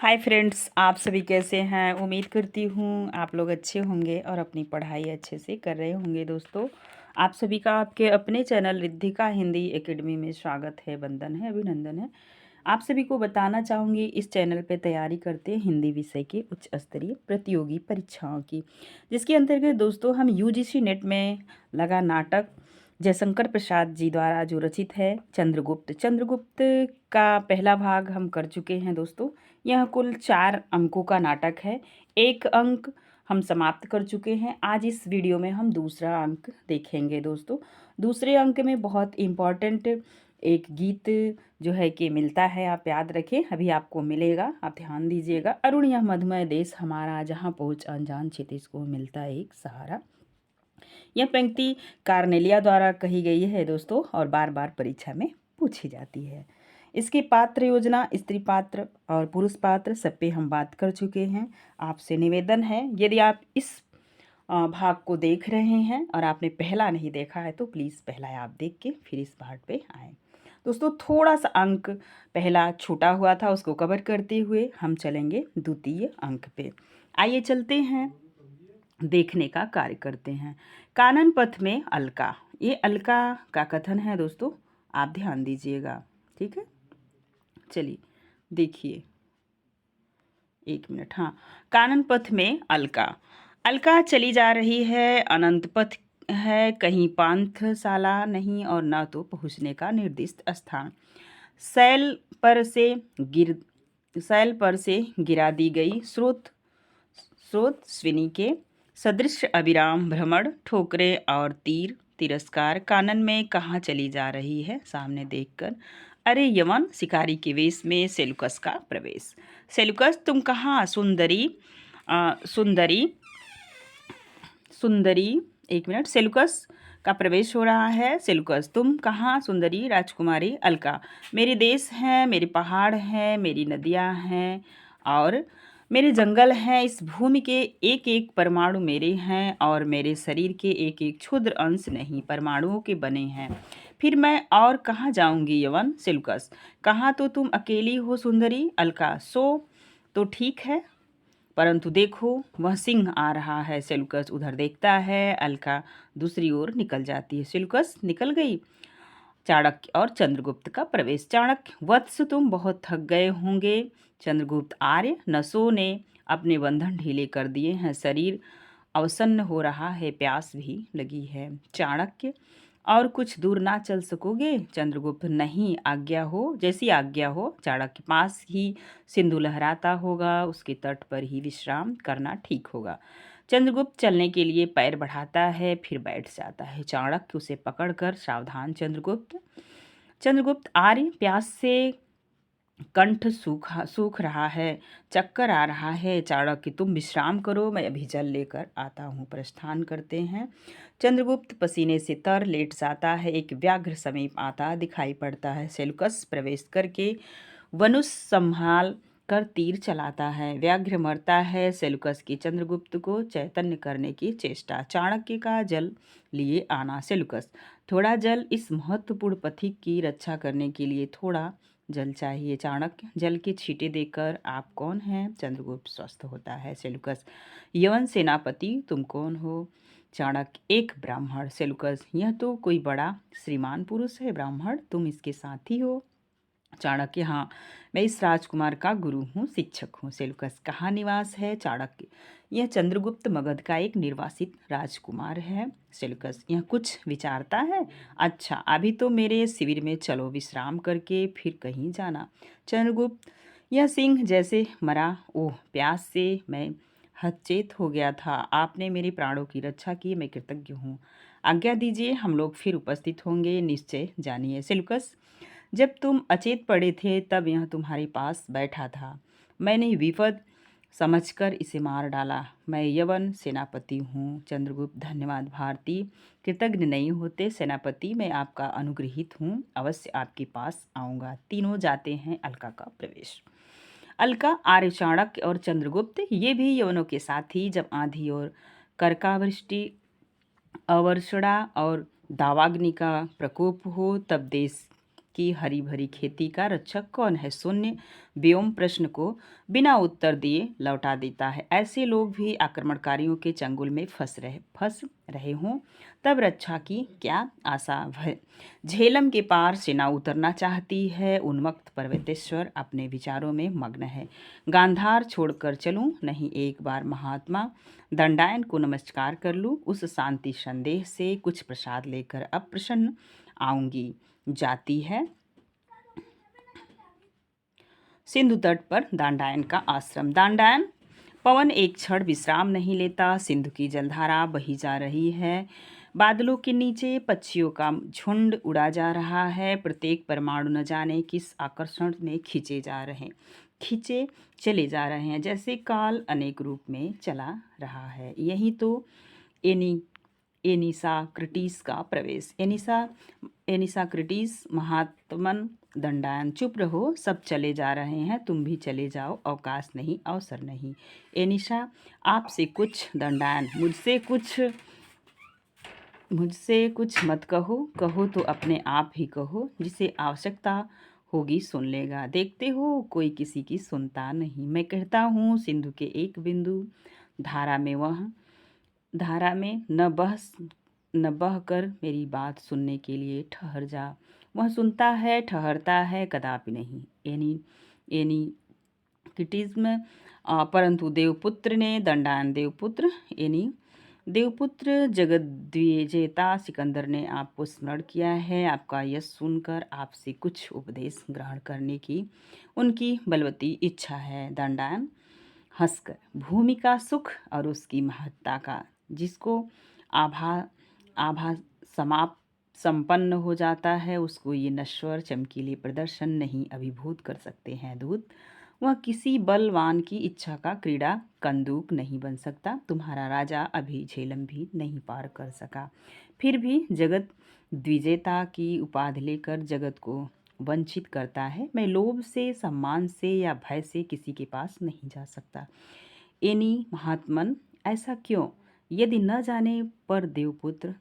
Hi friends, आप सभी कैसे हैं। उम्मीद करती हूँ आप लोग अच्छे होंगे और अपनी पढ़ाई अच्छे से कर रहे होंगे। दोस्तों, आप सभी का आपके अपने चैनल रिद्धिका हिंदी एकेडमी में स्वागत है, वंदन है, अभिनंदन है। आप सभी को बताना चाहूँगी, इस चैनल पे तैयारी करते हैं हिंदी विषय की उच्च स्तरीय प्रतियोगी परीक्षाओं की, जिसके अंतर्गत दोस्तों हम यूजीसी नेट में लगा नाटक जयशंकर प्रसाद जी द्वारा जो रचित है चंद्रगुप्त चंद्रगुप्त का पहला भाग हम कर चुके हैं। दोस्तों, यह कुल 4 अंकों का नाटक है। एक अंक हम समाप्त कर चुके हैं। आज इस वीडियो में हम दूसरा अंक देखेंगे। दोस्तों, दूसरे अंक में बहुत इम्पॉर्टेंट एक गीत जो है कि मिलता है, आप याद रखें, अभी आपको मिलेगा, आप ध्यान दीजिएगा। अरुण यह मधुमय देश हमारा, जहाँ पहुँच अनजान क्षितिज को मिलता एक सहारा। यह पंक्ति कार्नेलिया द्वारा कही गई है दोस्तों, और बार बार परीक्षा में पूछी जाती है। इसकी पात्र योजना, स्त्री पात्र और पुरुष पात्र सब पे हम बात कर चुके हैं। आपसे निवेदन है, यदि आप इस भाग को देख रहे हैं और आपने पहला नहीं देखा है तो प्लीज़ पहला आप देख के फिर इस पार्ट पे आएँ। दोस्तों, थोड़ा सा अंक पहला छूटा हुआ था, उसको कवर करते हुए हम चलेंगे द्वितीय अंक पे। आइए चलते हैं, देखने का कार्य करते हैं। कानन पथ में अलका, ये अलका का कथन है दोस्तों, आप ध्यान दीजिएगा, ठीक है। चलिए देखिए, एक मिनट। हाँ, कानन पथ में अलका, अलका चली जा रही है, अनंत पथ है, कहीं पांथशाला नहीं और ना तो पहुँचने का निर्दिष्ट स्थान। सैल पर से गिर सैल पर से गिरा दी गई स्रोत स्रोत स्विनी के सदृश अविराम भ्रमण, ठोकरे और तीर तिरस्कार, कानन में कहाँ चली जा रही है सामने देखकर, अरे यमन शिकारी के वेश में सेलुकस का प्रवेश। सेलुकस तुम कहाँ, सुंदरी सुंदरी सुंदरी, एक मिनट, सेलुकस का प्रवेश हो रहा है। सेलुकस तुम कहाँ, सुंदरी राजकुमारी अलका, मेरे देश हैं, मेरे पहाड़ हैं, मेरी नदियाँ हैं और मेरे जंगल हैं। इस भूमि के एक एक परमाणु मेरे हैं और मेरे शरीर के एक एक क्षुद्र अंश नहीं, परमाणुओं के बने हैं। फिर मैं और कहाँ जाऊंगी यवन। सेलुकस, कहाँ तो तुम अकेली हो सुंदरी अलका, सो तो ठीक है, परंतु देखो वह सिंह आ रहा है। सेलुकस उधर देखता है, अलका दूसरी ओर निकल जाती है। सेलुकस निकल गई। चाणक्य और चंद्रगुप्त का प्रवेश। चाणक्य, वत्स तुम बहुत थक गए होंगे। चंद्रगुप्त आर्य, नसों ने अपने बंधन ढीले कर दिए हैं, शरीर अवसन्न हो रहा है, प्यास भी लगी है। चाणक्य, और कुछ दूर ना चल सकोगे। चंद्रगुप्त, नहीं, आज्ञा हो, जैसी आज्ञा हो। चाणक्य, पास ही सिंधु लहराता होगा, उसके तट पर ही विश्राम करना ठीक होगा। चंद्रगुप्त चलने के लिए पैर बढ़ाता है, फिर बैठ जाता है। चाणक्य उसे पकड़कर, सावधान चंद्रगुप्त। चंद्रगुप्त आर्य, प्यास से कंठ सूख रहा है, चक्कर आ रहा है। चाणक्य, तुम विश्राम करो, मैं अभी जल लेकर आता हूँ। प्रस्थान करते हैं। चंद्रगुप्त पसीने से तर लेट जाता है, एक व्याघ्र समीप आता दिखाई पड़ता है। सेलुकस प्रवेश करके वनुष संभाल कर तीर चलाता है, व्याघ्र मरता है। सेलुकस की चंद्रगुप्त को चैतन्य करने की चेष्टा। चाणक्य का जल लिए आना। सेलुकस, थोड़ा जल, इस महत्वपूर्ण पथिक की रक्षा करने के लिए थोड़ा जल चाहिए। चाणक्य, जल के छींटे देकर, आप कौन हैं। चंद्रगुप्त स्वस्थ होता है। सेलुकस, यवन सेनापति तुम कौन हो। चाणक्य, एक ब्राह्मण। सेलुकस, यह तो कोई बड़ा श्रीमान पुरुष है, ब्राह्मण, तुम इसके साथी हो। चाणक्य, हाँ, मैं इस राजकुमार का गुरु हूँ, शिक्षक हूँ। सेलुकस, कहाँ निवास है। चाणक्य, यह चंद्रगुप्त मगध का एक निर्वासित राजकुमार है। सेलुकस, यह कुछ विचारता है। अच्छा, अभी तो मेरे शिविर में चलो, विश्राम करके फिर कहीं जाना। चंद्रगुप्त, यह सिंह जैसे मरा, ओह, प्यास से मैं हतचेत हो गया था, आपने मेरे प्राणों की रक्षा की, मैं कृतज्ञ हूँ। आज्ञा दीजिए, हम लोग फिर उपस्थित होंगे, निश्चय जानिए। सेलुकस, जब तुम अचेत पड़े थे तब यह तुम्हारे पास बैठा था, मैंने विपद समझकर इसे मार डाला। मैं यवन सेनापति हूँ। चंद्रगुप्त, धन्यवाद भारती, कृतज्ञ नहीं होते सेनापति, मैं आपका अनुग्रहित हूँ, अवश्य आपके पास आऊँगा। तीनों जाते हैं अलका का प्रवेश। अलका, आर्य, चाणक्य और चंद्रगुप्त ये भी यवनों के साथी। जब आंधी और कर्कावृष्टि, अवर्षणा और दावाग्नि का प्रकोप हो, तब देश की हरी भरी खेती का रक्षक कौन है? शून्य व्योम प्रश्न को बिना उत्तर दिए लौटा देता है। ऐसे लोग भी आक्रमणकारियों के चंगुल में फंस रहे हों तब रक्षा की क्या आशा? झेलम के पार सेना उतरना चाहती है। उन्मत्त पर्वतेश्वर अपने विचारों में मग्न है। गांधार छोड़कर चलूं नहीं एक बार महात्मा, दंडायन को नमस्कार कर लूं। उस शांति संदेह से कुछ प्रसाद लेकर अब प्रसन्न आऊंगी। जाती है सिंधु तट पर दांडायन का आश्रम। दांडायन पवन एक क्षण विश्राम नहीं लेता। सिंधु की जलधारा बही जा रही है। बादलों के नीचे पक्षियों का झुंड उड़ा जा रहा है। प्रत्येक परमाणु न जाने किस आकर्षण में खींचे चले जा रहे हैं, जैसे काल अनेक रूप में चला रहा है। यही तो एनी एनिसाक्रिटीस का प्रवेश। एनिसाक्रिटीस महात्मन दंडायन, चुप रहो, सब चले जा रहे हैं, तुम भी चले जाओ, अवकाश नहीं, अवसर नहीं। एनिसा आपसे कुछ, दंडायन मुझसे कुछ मत कहो, कहो तो अपने आप ही कहो, जिसे आवश्यकता होगी सुन लेगा। देखते हो कोई किसी की सुनता नहीं। मैं कहता हूँ सिंधु के एक बिंदु धारा में न बह कर मेरी बात सुनने के लिए ठहर जा। वह सुनता है, ठहरता है, कदापि नहीं। एनी क्रिटिज्म परंतु देवपुत्र ने, दंडायन देवपुत्र जगद्विजेता सिकंदर ने आपको स्मरण किया है। आपका यश सुनकर आपसे कुछ उपदेश ग्रहण करने की उनकी बलवती इच्छा है। दंडायन हंसकर, भूमि का सुख और उसकी महत्ता का जिसको आभा संपन्न हो जाता है, उसको ये नश्वर चमकीले प्रदर्शन नहीं अभिभूत कर सकते हैं। दूत वह किसी बलवान की इच्छा का क्रीड़ा कंदूक नहीं बन सकता। तुम्हारा राजा अभी झेलम भी नहीं पार कर सका, फिर भी जगत द्विजेता की उपाधि लेकर जगत को वंचित करता है। मैं लोभ से, सम्मान से या भय से किसी के पास नहीं जा सकता। एनी महात्मन, ऐसा क्यों? यदि न जाने पर देवपुत्र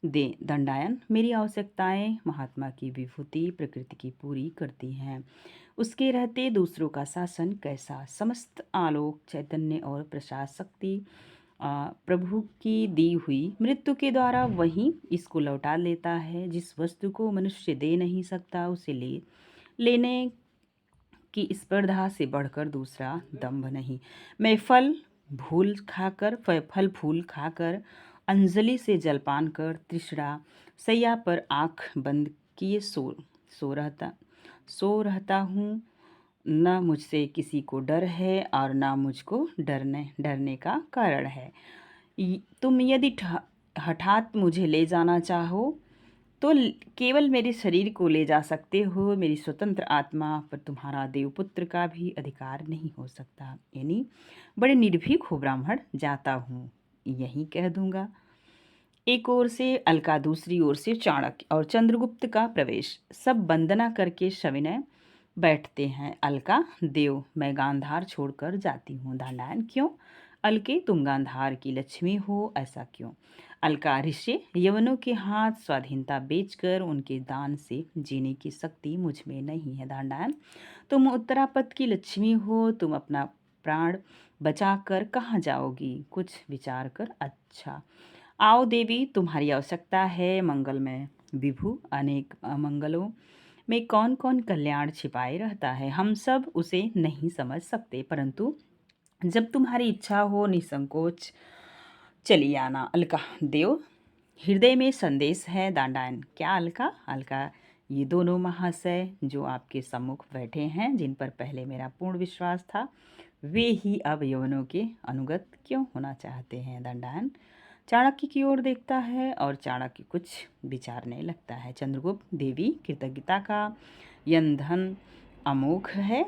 दंडायन, मेरी आवश्यकताएं महात्मा की विभूति प्रकृति की पूरी करती हैं। उसके रहते दूसरों का शासन कैसा? समस्त आलोक चैतन्य और प्रसाद शक्ति प्रभु की दी हुई मृत्यु के द्वारा वही इसको लौटा लेता है। जिस वस्तु को मनुष्य दे नहीं सकता, उसे लेने की स्पर्धा से बढ़कर दूसरा दंभ नहीं। मैं फल फूल खाकर अंजलि से जलपान कर तृष्णा सैया पर आंख बंद किए सो रहता हूँ। न मुझसे किसी को डर है और न मुझको डरने का कारण है। तुम यदि हठात मुझे ले जाना चाहो तो केवल मेरे शरीर को ले जा सकते हो। मेरी स्वतंत्र आत्मा पर तुम्हारा देवपुत्र का भी अधिकार नहीं हो सकता। यानी बड़े निर्भीक हो ब्राह्मण, जाता हूँ, यही कह दूंगा। एक ओर से अलका, दूसरी ओर से चाणक्य और चंद्रगुप्त का प्रवेश। सब वंदना करके सविनय बैठते हैं। अलका, देव, मैं गांधार छोड़कर जाती हूँ। दंडायन, क्यों? अलके, तुम गांधार की लक्ष्मी हो, ऐसा क्यों? अलका, ऋषि, यवनों के हाथ स्वाधीनता बेचकर उनके दान से जीने की शक्ति मुझ में नहीं है। दंडायन, तुम उत्तरापद की लक्ष्मी हो, तुम अपना प्राण बचाकर कहाँ जाओगी? कुछ विचार कर। अच्छा, आओ देवी, तुम्हारी आवश्यकता है मंगलमय विभु। अनेक अमंगलों में कौन कौन कल्याण छिपाए रहता है, हम सब उसे नहीं समझ सकते, परंतु जब तुम्हारी इच्छा हो निसंकोच चली आना। अलका, देव, हृदय में संदेश है। दंडायन, क्या अलका? अलका, ये दोनों महाशय जो आपके सम्मुख बैठे हैं, जिन पर पहले मेरा पूर्ण विश्वास था, वे ही अब यवनों के अनुगत क्यों होना चाहते हैं? दंडायन चाणक्य की ओर देखता है और चाणक्य कुछ विचारने लगता है। चंद्रगुप्त, देवी, कृतज्ञता का यंधन अमोघ है।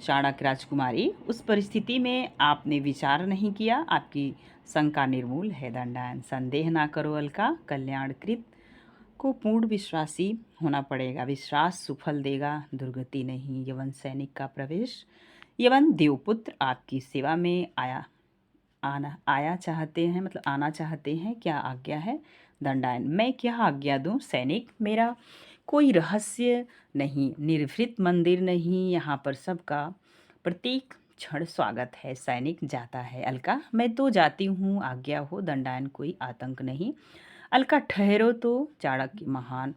चाणक्य, राजकुमारी, उस परिस्थिति में आपने विचार नहीं किया, आपकी शंका निर्मूल है। दंडायन, संदेह ना करो अलका, कल्याणकृत को पूर्ण विश्वासी होना पड़ेगा। विश्वास सुफल देगा, दुर्गति नहीं। यवन सैनिक का प्रवेश। यवन देवपुत्र आपकी सेवा में आना चाहते हैं, क्या आज्ञा है? दंडायन, मैं क्या आज्ञा दूं? सैनिक, मेरा कोई रहस्य नहीं, निर्भृत मंदिर नहीं, यहाँ पर सबका प्रत्येक क्षण स्वागत है। सैनिक जाता है। अलका, मैं तो जाती हूँ, आज्ञा हो। दंडायन, कोई आतंक नहीं। अलका, ठहरो तो। चाणक्य, महान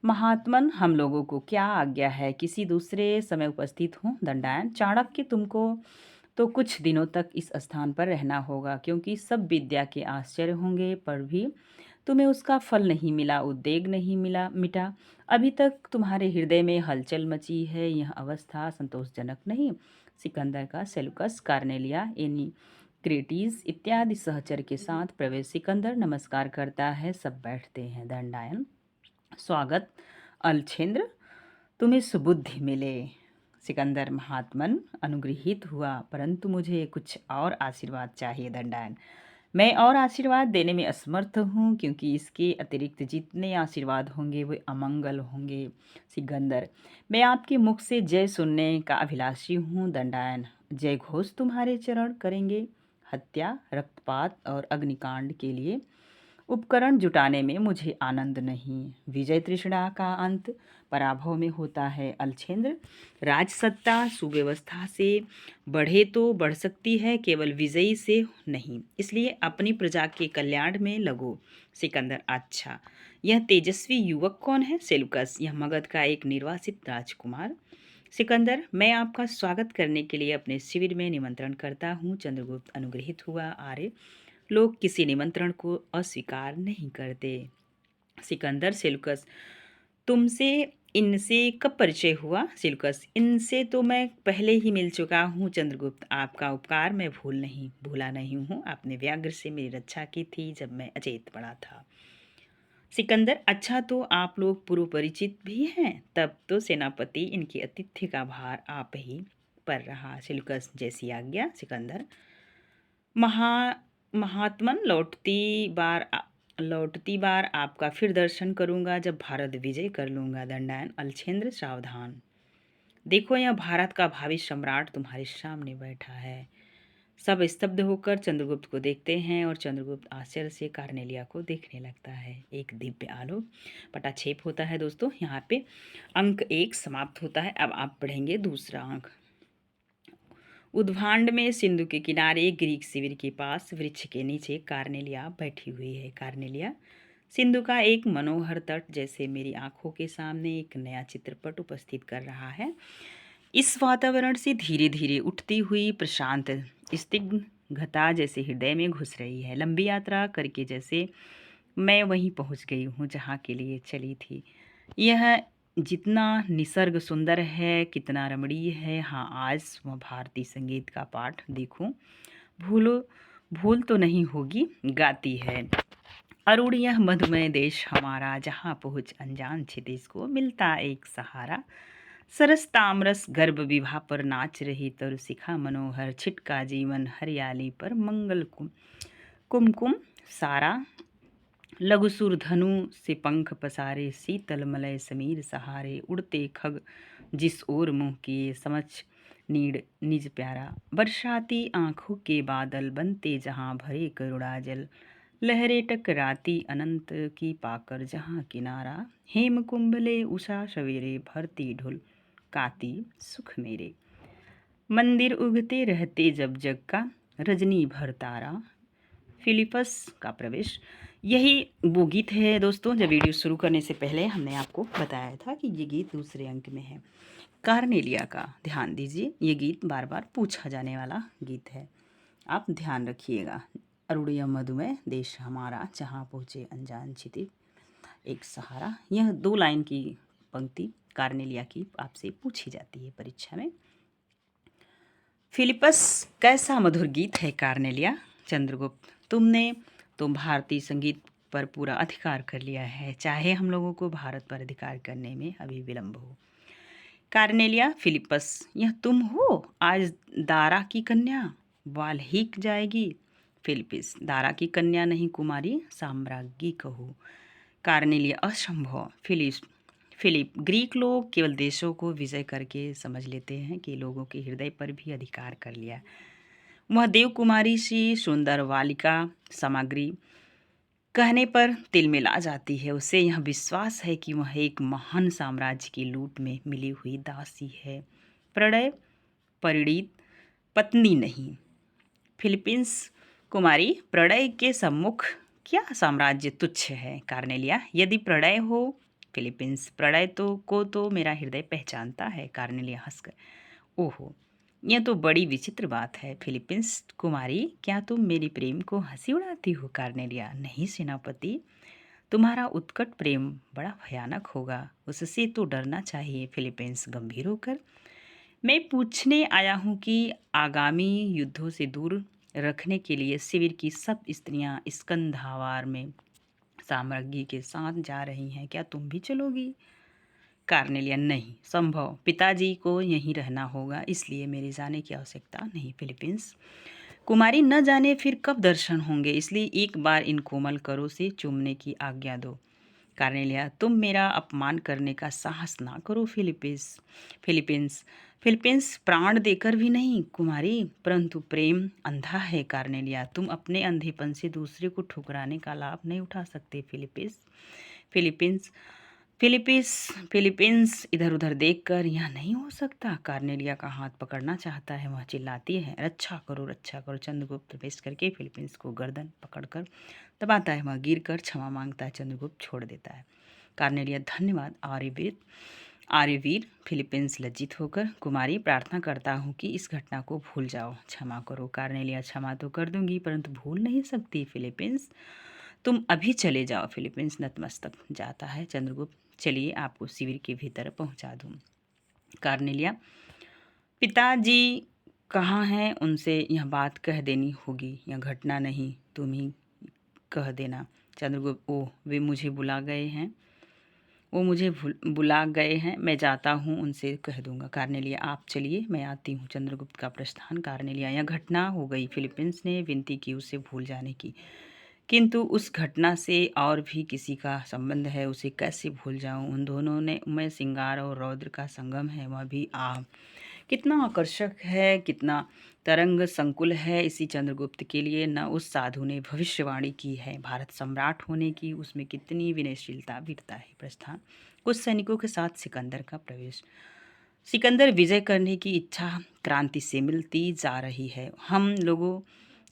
महात्मन, हम लोगों को क्या आज्ञा है, किसी दूसरे समय उपस्थित हूँ। दंडायन, चाणक्य, तुमको तो कुछ दिनों तक इस स्थान पर रहना होगा, क्योंकि सब विद्या के आश्चर्य होंगे, पर भी तुम्हें उसका फल नहीं मिला, उद्वेग नहीं मिटा। अभी तक तुम्हारे हृदय में हलचल मची है, यह अवस्था संतोषजनक नहीं। सिकंदर का सेलुकस, कार्नेलिया, एनी क्रेटीज इत्यादि सहचर के साथ प्रवेश। सिकंदर नमस्कार करता है, सब बैठते हैं। दंडायन, स्वागत अलछेंद्र, तुम्हें सुबुद्धि मिले। सिकंदर, महात्मन, अनुगृहीत हुआ, परंतु मुझे कुछ और आशीर्वाद चाहिए। दंडायन, मैं और आशीर्वाद देने में असमर्थ हूँ, क्योंकि इसके अतिरिक्त जितने आशीर्वाद होंगे वे अमंगल होंगे। सिकंदर, मैं आपके मुख से जय सुनने का अभिलाषी हूँ। दंडायन, जय घोष तुम्हारे चरण करेंगे। हत्या, रक्तपात और अग्निकांड के लिए उपकरण जुटाने में मुझे आनंद नहीं। विजय तृष्णा का अंत पराभव में होता है। अलछेंद्र, राजसत्ता सुव्यवस्था से बढ़े तो बढ़ सकती है, केवल विजयी से नहीं, इसलिए अपनी प्रजा के कल्याण में लगो। सिकंदर, अच्छा, यह तेजस्वी युवक कौन है? सेलुकस, यह मगध का एक निर्वासित राजकुमार। सिकंदर, मैं आपका स्वागत करने के लिए अपने शिविर में निमंत्रण करता हूँ। चंद्रगुप्त अनुग्रहित हुआ। आर्य लोग किसी निमंत्रण को अस्वीकार नहीं करते। सिकंदर, सेलुकस, तुमसे इनसे कब परिचय हुआ? सेलुकस, इनसे तो मैं पहले ही मिल चुका हूँ। चंद्रगुप्त, आपका उपकार मैं भूला नहीं हूँ। आपने व्याघ्र से मेरी रक्षा की थी जब मैं अचेत पड़ा था। सिकंदर, अच्छा, तो आप लोग पूर्व परिचित भी हैं? तब तो सेनापति, इनके आतिथ्य का भार आप ही पर रहा। सेलुकस, जैसी आज्ञा। सिकंदर, महात्मन, लौटती बार आपका फिर दर्शन करूंगा, जब भारत विजय कर लूंगा। दंडायन, अलछेंद्र, सावधान, देखो यह भारत का भावी सम्राट तुम्हारे सामने बैठा है। सब स्तब्ध होकर चंद्रगुप्त को देखते हैं, और चंद्रगुप्त आश्चर्य से कार्नेलिया को देखने लगता है। एक दिव्य आलोक पटाक्षेप होता है। दोस्तों, यहाँ पे अंक 1 समाप्त होता है। अब आप पढ़ेंगे दूसरा अंक। उद्भांड में सिंधु के किनारे ग्रीक शिविर के पास वृक्ष के नीचे कार्नेलिया बैठी हुई है। कार्नेलिया, सिंधु का एक मनोहर तट जैसे मेरी आंखों के सामने एक नया चित्रपट उपस्थित कर रहा है। इस वातावरण से धीरे धीरे उठती हुई प्रशांत स्निग्धता जैसे हृदय में घुस रही है। लंबी यात्रा करके जैसे मैं वहीं पहुंच गई हूँ जहाँ के लिए चली थी। यह जितना निसर्ग सुंदर है, कितना रमणीय है। हाँ, आज वह भारतीय संगीत का पाठ देखूं, भूल तो नहीं होगी, गाती है। अरुण, यह मधुमय देश हमारा, जहाँ पहुँच अनजान क्षितिज को मिलता एक सहारा। सरस तामरस गर्भ विवाह पर नाच रही तरु शिखा मनोहर, छिटका जीवन हरियाली पर मंगल कुमकुम सारा। लघुसुर धनु से पंख पसारे, शीतल मलय समीर सहारे, उड़ते खग जिस ओर मुँह किए, समझ नीड़ निज प्यारा। बरसाती आँखों के बादल बनते जहाँ भरे करुणा जल, लहरे टकराती अनंत की पाकर जहाँ किनारा। हेम कुंभले उषा सवेरे, भरती ढुल काती सुख मेरे। मंदिर उगते रहते जब जग का, रजनी भर तारा। फिलिपस का प्रवेश, यही वो गीत है दोस्तों। जब वीडियो शुरू करने से पहले हमने आपको बताया था कि ये गीत दूसरे अंक में है। कार्नेलिया का ध्यान दीजिए, ये गीत बार बार पूछा जाने वाला गीत है, आप ध्यान रखिएगा। अरुणिया मधुमेह देश हमारा, जहाँ पहुँचे अनजान क्षितिज एक सहारा। यह 2 लाइन की पंक्ति कार्नेलिया की आपसे पूछी जाती है परीक्षा में। फिलिपस, कैसा मधुर गीत है कार्नेलिया। चंद्रगुप्त, तुमने तो भारतीय संगीत पर पूरा अधिकार कर लिया है, चाहे हम लोगों को भारत पर अधिकार करने में अभी विलंब हो। कार्नेलिया, फिलिपस, यह तुम हो? आज दारा की कन्या वाल्हीक जाएगी। फिलिपिस, दारा की कन्या नहीं कुमारी, साम्राज्ञी कहो। कार्नेलिया, असंभव। फिलिप, ग्रीक लोग केवल देशों को विजय करके समझ लेते हैं कि लोगों के हृदय पर भी अधिकार कर लिया। वह देव कुमारी सी सुंदर बालिका सामग्री कहने पर तिल मिला जाती है। उसे यह विश्वास है कि वह एक महान साम्राज्य की लूट में मिली हुई दासी है, प्रणय परिणीत पत्नी नहीं। फिलीपींस कुमारी, प्रणय के सम्मुख क्या साम्राज्य तुच्छ है। कार्नेलिया, यदि प्रणय हो। फिलीपींस, प्रणय तो मेरा हृदय पहचानता है। कार्नेलिया हंसकर, ओहो, यह तो बड़ी विचित्र बात है। फिलीपींस कुमारी, क्या तुम मेरी प्रेम को हंसी उड़ाती हो। कार्नेलिया, नहीं सेनापति, तुम्हारा उत्कट प्रेम बड़ा भयानक होगा, उससे तो डरना चाहिए। फिलीपींस गंभीर होकर, मैं पूछने आया हूँ कि आगामी युद्धों से दूर रखने के लिए शिविर की सब स्त्रियां स्कंधावार में साम्राज्ञी के साथ जा रही हैं, क्या तुम भी चलोगी। कार्नेलिया, नहीं संभव, पिताजी को यहीं रहना होगा, इसलिए मेरे जाने की आवश्यकता नहीं। फिलीपींस कुमारी, न जाने फिर कब दर्शन होंगे, इसलिए एक बार इन कोमल करों से चूमने की आज्ञा दो। कार्नेलिया, तुम मेरा अपमान करने का साहस ना करो। फिलीपींस फिलीपींस प्राण देकर भी नहीं कुमारी, परंतु प्रेम अंधा है। कार्नेलिया, तुम अपने अंधेपन से दूसरे को ठुकराने का लाभ नहीं उठा सकते। फिलीपींस फिलीपींस फिलीपींस इधर उधर देखकर, यह नहीं हो सकता। कार्नेलिया का हाथ पकड़ना चाहता है, वह चिल्लाती है, रक्षा करो रक्षा करो। चंद्रगुप्त प्रवेश करके फिलीपींस को गर्दन पकड़कर दबाता है, वह गिर कर क्षमा मांगता है, चंद्रगुप्त छोड़ देता है। कार्नेलिया, धन्यवाद आर्यवीर। फिलीपींस लज्जित होकर, कुमारी, प्रार्थना करता हूँ कि इस घटना को भूल जाओ, क्षमा करो। कार्नेलिया, क्षमा तो कर दूंगी, परंतु भूल नहीं सकती। फिलीपींस, तुम अभी चले जाओ। फिलीपींस नतमस्तक जाता है। चंद्रगुप्त, चलिए आपको शिविर के भीतर पहुंचा दूं। कार्नेलिया, पिताजी कहाँ हैं, उनसे यह बात कह देनी होगी, यह घटना नहीं, तुम ही कह देना। चंद्रगुप्त, ओह, वे मुझे बुला गए हैं, बुला गए हैं, मैं जाता हूँ, उनसे कह दूंगा। कार्नेलिया, आप चलिए, मैं आती हूँ। चंद्रगुप्त का प्रस्थान। कार्नेलिया, यह घटना हो गई। फिलीपींस ने विनती की उसे भूल जाने की, किंतु उस घटना से और भी किसी का संबंध है, उसे कैसे भूल जाऊं। उन दोनों ने में सिंगार और रौद्र का संगम है, वह भी कितना आकर्षक है, कितना तरंग संकुल है। इसी चंद्रगुप्त के लिए न उस साधु ने भविष्यवाणी की है भारत सम्राट होने की, उसमें कितनी विनयशीलता वीरता है। प्रस्थान। कुछ सैनिकों के साथ सिकंदर का प्रवेश। सिकंदर विजय करने की इच्छा क्रांति से मिलती जा रही है। हम लोगों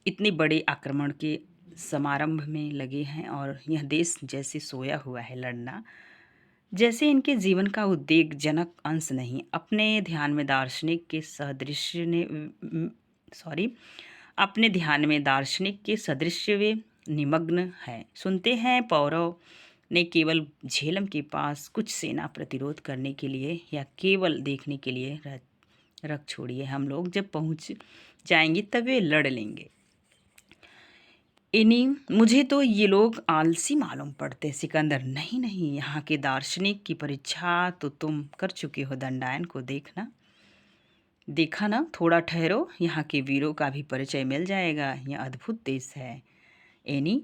इतने बड़े आक्रमण के समारंभ में लगे हैं और यह देश जैसे सोया हुआ है, लड़ना जैसे इनके जीवन का उद्वेगजनक अंश नहीं। अपने ध्यान में दार्शनिक के सदृश्य ने सॉरी अपने ध्यान में दार्शनिक के सदृश्य वे निमग्न है। सुनते हैं पौरव ने केवल झेलम के पास कुछ सेना प्रतिरोध करने के लिए या केवल देखने के लिए रख छोड़िए, हम लोग जब पहुंच जाएंगे तब वे लड़ लेंगे। इन्हीं मुझे तो ये लोग आलसी मालूम पड़ते। सिकंदर, नहीं नहीं, यहाँ के दार्शनिक की परीक्षा तो तुम कर चुके हो, दंडायन को देखा ना, थोड़ा ठहरो, यहाँ के वीरों का भी परिचय मिल जाएगा, यह अद्भुत देश है। एनी,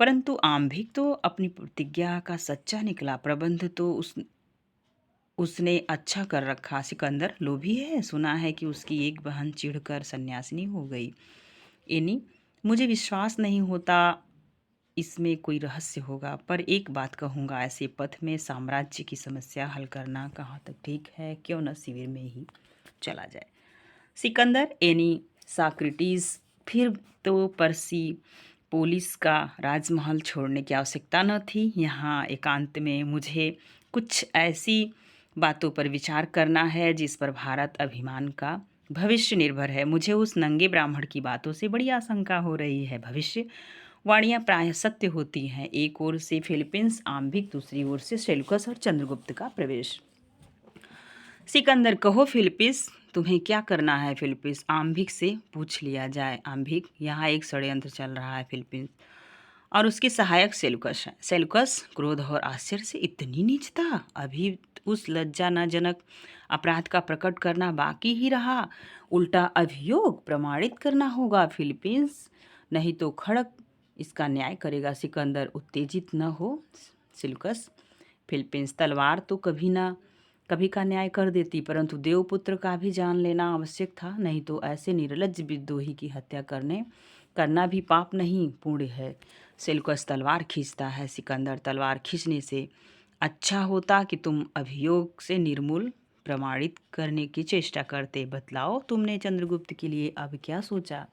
परंतु आम्भिक तो अपनी प्रतिज्ञा का सच्चा निकला, प्रबंध तो उसने अच्छा कर रखा। सिकंदर लोभी है, सुना है कि उसकी एक बहन चिढ़कर सन्यासिनी हो गई। एनी, मुझे विश्वास नहीं होता, इसमें कोई रहस्य होगा, पर एक बात कहूँगा, ऐसे पथ में साम्राज्य की समस्या हल करना कहाँ तक ठीक है, क्यों न शिविर में ही चला जाए। सिकंदर, एनी, साक्रेटिस, फिर तो पर्सी पोलिस का राजमहल छोड़ने की आवश्यकता न थी। यहाँ एकांत में मुझे कुछ ऐसी बातों पर विचार करना है जिस पर भारत अभिमान का भविष्य निर्भर है। मुझे उस नंगे ब्राह्मण की बातों से बड़ी आशंका हो रही है। भविष्य वाणियाँ प्रायः सत्य होती हैं। एक ओर से फिलीपींस आम्भिक, दूसरी ओर से सेल्यूकस और चंद्रगुप्त का प्रवेश। सिकंदर, कहो फिलीपींस, तुम्हें क्या करना है। फिलीपींस, आम्भिक से पूछ लिया जाए। आम्भिक, यहाँ एक षड्यंत्र चल रहा है। फिलीपींस, और उसके सहायक सेल्यूकस है। सेल्यूकस, क्रोध और आश्चर्य से, इतनी नीचता, अभी उस लज्जाजनक अपराध का प्रकट करना बाकी ही रहा, उल्टा अभियोग प्रमाणित करना होगा। फिलीपींस, नहीं तो खड़क इसका न्याय करेगा। सिकंदर, उत्तेजित न हो। सेल्यूकस, फिलीपींस, तलवार तो कभी का न्याय कर देती, परंतु देवपुत्र का भी जान लेना आवश्यक था, नहीं तो ऐसे निर्लज्ज विद्रोही की हत्या करना भी पाप नहीं पुण्य है। सेल्यूकस तलवार खींचता है। सिकंदर तलवार खींचने से अच्छा होता कि तुम अभियोग से निर्मूल प्रमाणित करने की चेष्टा करते। बतलाओ तुमने चंद्रगुप्त के लिए अब क्या सोचा।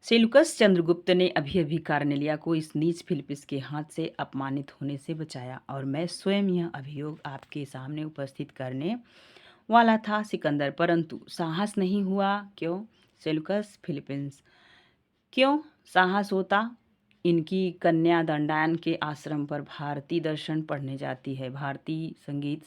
सेल्यूकस चंद्रगुप्त ने अभी अभी कार्नेलिया को इस नीच फिलिपिस के हाथ से अपमानित होने से बचाया और मैं स्वयं यह अभियोग आपके सामने उपस्थित करने वाला था सिकंदर, परंतु साहस नहीं हुआ। क्यों सेल्यूकस फिलिपींस? क्यों साहस होता? इनकी कन्या दंडायन के आश्रम पर भारतीय दर्शन पढ़ने जाती है, भारतीय संगीत